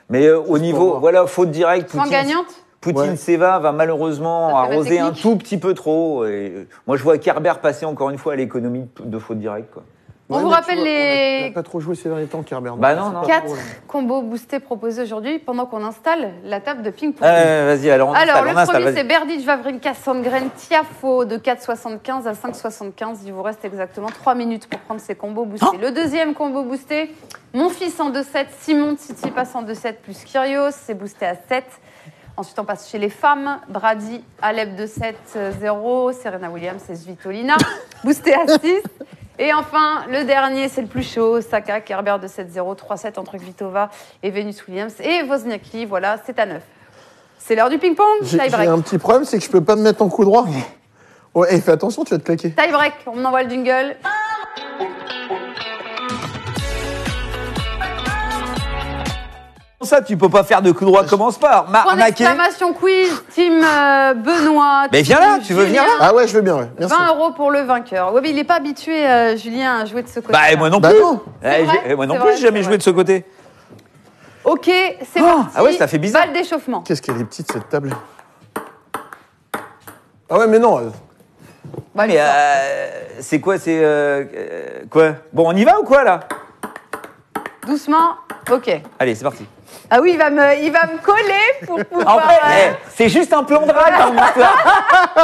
[SPEAKER 2] mais au
[SPEAKER 3] pour
[SPEAKER 2] niveau,
[SPEAKER 3] voir.
[SPEAKER 2] voilà, faute directe,
[SPEAKER 1] Sans gagnante
[SPEAKER 2] Poutine-Seva va malheureusement
[SPEAKER 1] Ça fait ma
[SPEAKER 2] arroser un
[SPEAKER 1] technique.
[SPEAKER 2] tout petit peu trop. Et moi, je vois Kerber passer encore une fois à l'économie de faute directe, quoi.
[SPEAKER 1] On vous
[SPEAKER 3] mais
[SPEAKER 1] rappelle
[SPEAKER 3] tu vois,
[SPEAKER 1] les-
[SPEAKER 3] Elle n'a pas trop joué ces derniers temps, Kerber.
[SPEAKER 2] Bah non,
[SPEAKER 3] c'est
[SPEAKER 2] non.
[SPEAKER 3] pas
[SPEAKER 1] 4
[SPEAKER 3] trop,
[SPEAKER 1] combos boostés proposés aujourd'hui pendant qu'on installe la table de ping-pong.
[SPEAKER 2] Vas-y, alors on
[SPEAKER 1] Alors,
[SPEAKER 2] installe,
[SPEAKER 1] le
[SPEAKER 2] on installe,
[SPEAKER 1] premier,
[SPEAKER 2] vas-y.
[SPEAKER 1] c'est Berdych, Wawrinka, Sandgren, Tiafoe de 4,75 à 5,75. Il vous reste exactement 3 minutes pour prendre ces combos boostés. Le deuxième combo boosté, mon fils en 2-7, Simon Tsitsipas en 2-7 plus Kyrgios, c'est boosté à 7. Ensuite, on passe chez les femmes. Brady, Alep 2-7-0, Serena Williams et Svitolina, boosté à 6. Et enfin, le dernier, c'est le plus chaud, Saka, Kerber 2-7-0, 3-7 entre Kvitova et Venus Williams. Et Wozniacki, voilà, c'est à 9. C'est l'heure du ping-pong,
[SPEAKER 3] J'ai
[SPEAKER 1] tie-break.
[SPEAKER 3] un petit problème, c'est que je peux pas me mettre en coup droit. Ouais, et fais attention, tu vas te claquer.
[SPEAKER 1] Tie-break, on envoie le jingle.
[SPEAKER 2] Ça, tu peux pas faire de coup droit, commence par
[SPEAKER 1] Point
[SPEAKER 2] arnaquer.
[SPEAKER 1] d'exclamation quiz, team Benoît.
[SPEAKER 2] Mais viens
[SPEAKER 1] team
[SPEAKER 2] là, tu veux venir là
[SPEAKER 1] Julien.
[SPEAKER 3] Ah ouais, je veux bien, ouais. Merci.
[SPEAKER 1] 20 € pour le vainqueur. Ouais, mais il n'est pas habitué, Julien, à jouer de ce côté.
[SPEAKER 2] Bah, et moi non
[SPEAKER 3] Bah
[SPEAKER 2] plus.
[SPEAKER 3] non.
[SPEAKER 1] C'est vrai,
[SPEAKER 2] Moi non
[SPEAKER 1] c'est
[SPEAKER 2] plus,
[SPEAKER 1] vrai,
[SPEAKER 2] j'ai jamais
[SPEAKER 1] c'est
[SPEAKER 2] joué
[SPEAKER 1] vrai.
[SPEAKER 2] de ce côté.
[SPEAKER 1] Ok, c'est
[SPEAKER 2] Oh,
[SPEAKER 1] parti.
[SPEAKER 2] ah ouais, ça fait bizarre.
[SPEAKER 1] Balle d'échauffement.
[SPEAKER 3] Qu'est-ce qu'elle est petite, cette table. Ah ouais, mais non.
[SPEAKER 1] Bah,
[SPEAKER 2] Mais c'est quoi, quoi? Bon, on y va ou quoi là?
[SPEAKER 1] Doucement. Ok.
[SPEAKER 2] Allez, c'est parti.
[SPEAKER 1] Ah oui, il va me coller pour pouvoir.
[SPEAKER 2] En fait, c'est juste un plan de drague dans mon histoire.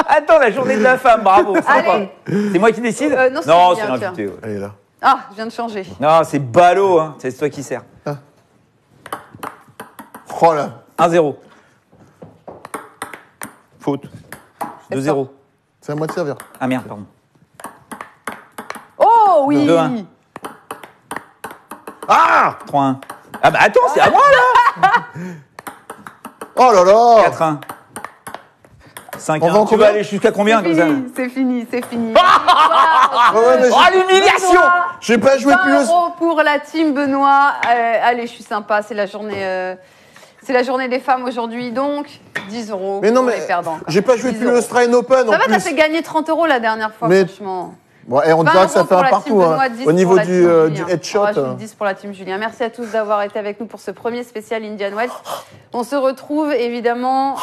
[SPEAKER 2] Attends, la journée de la femme, bravo. sympa.
[SPEAKER 1] Allez.
[SPEAKER 2] C'est moi qui décide?
[SPEAKER 1] Non, c'est
[SPEAKER 2] Non,
[SPEAKER 1] Julien,
[SPEAKER 2] c'est
[SPEAKER 1] tiens.
[SPEAKER 2] l'invité. Ouais.
[SPEAKER 3] Elle est là.
[SPEAKER 1] Ah, je viens de changer.
[SPEAKER 2] Non, c'est ballot, hein. C'est toi qui sers.
[SPEAKER 3] Oh là.
[SPEAKER 2] 1-0. Faute. 2-0.
[SPEAKER 3] C'est à moi de servir.
[SPEAKER 2] Ah merde, pardon.
[SPEAKER 1] Oh oui.
[SPEAKER 2] 2-1. Ah 3-1. Ah bah attends, c'est à moi là.
[SPEAKER 3] Oh là là.
[SPEAKER 2] 4-1. 5-1.
[SPEAKER 3] On va en
[SPEAKER 2] Tu vas
[SPEAKER 3] combien
[SPEAKER 2] aller jusqu'à combien
[SPEAKER 1] C'est
[SPEAKER 2] comme ça?
[SPEAKER 1] fini, c'est fini, c'est fini.
[SPEAKER 3] Ah ouais, mais
[SPEAKER 2] Oh l'humiliation.
[SPEAKER 1] Benoît.
[SPEAKER 3] j'ai pas joué
[SPEAKER 1] 20
[SPEAKER 3] plus.
[SPEAKER 1] € pour la team Benoît. Allez, je suis sympa, c'est la journée C'est la journée des femmes aujourd'hui, donc 10 €
[SPEAKER 3] Mais non,
[SPEAKER 1] pour
[SPEAKER 3] mais
[SPEAKER 1] les perdants.
[SPEAKER 3] j'ai pas joué
[SPEAKER 1] 10
[SPEAKER 3] plus
[SPEAKER 1] €.
[SPEAKER 3] l'Australian Open en
[SPEAKER 1] Ça va,
[SPEAKER 3] plus.
[SPEAKER 1] t'as fait gagner 30 € la dernière fois,
[SPEAKER 3] Mais-
[SPEAKER 1] franchement.
[SPEAKER 3] Bon, et on
[SPEAKER 1] 20
[SPEAKER 3] dira que ça
[SPEAKER 1] €
[SPEAKER 3] fait
[SPEAKER 1] pour
[SPEAKER 3] un
[SPEAKER 1] la
[SPEAKER 3] partout.
[SPEAKER 1] team Benoît,
[SPEAKER 3] Hein.
[SPEAKER 1] 10
[SPEAKER 3] Au
[SPEAKER 1] pour
[SPEAKER 3] niveau
[SPEAKER 1] la
[SPEAKER 3] du
[SPEAKER 1] team Julien.
[SPEAKER 3] headshot.
[SPEAKER 1] On rajoute 10 pour la team Julien. Merci à tous d'avoir été avec nous pour ce premier spécial Indian Wells. On se retrouve évidemment,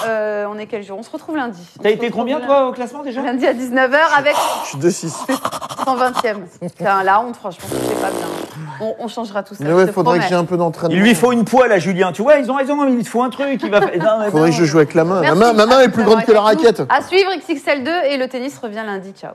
[SPEAKER 1] on est quel jour? On se retrouve lundi.
[SPEAKER 2] T'as été combien, toi, au classement déjà?
[SPEAKER 1] Lundi à 19h avec
[SPEAKER 3] Je suis 2-6.
[SPEAKER 1] 120e. C'est la honte, franchement, c'est pas bien. On changera tout ça.
[SPEAKER 3] Mais ouais,
[SPEAKER 1] je te
[SPEAKER 3] faudrait que
[SPEAKER 1] promets.
[SPEAKER 3] j'ai un peu d'entraînement.
[SPEAKER 2] Il lui faut une poêle à Julien, tu vois, ils ont raison, il te faut un truc, il va faire. Non, mais
[SPEAKER 3] Faudrait
[SPEAKER 2] non.
[SPEAKER 3] que je joue avec la main.
[SPEAKER 1] Merci
[SPEAKER 3] Ma main est plus
[SPEAKER 1] d'avoir
[SPEAKER 3] grande que la
[SPEAKER 1] été avec nous.
[SPEAKER 3] raquette.
[SPEAKER 1] À suivre XXL2 et le tennis revient lundi. Ciao.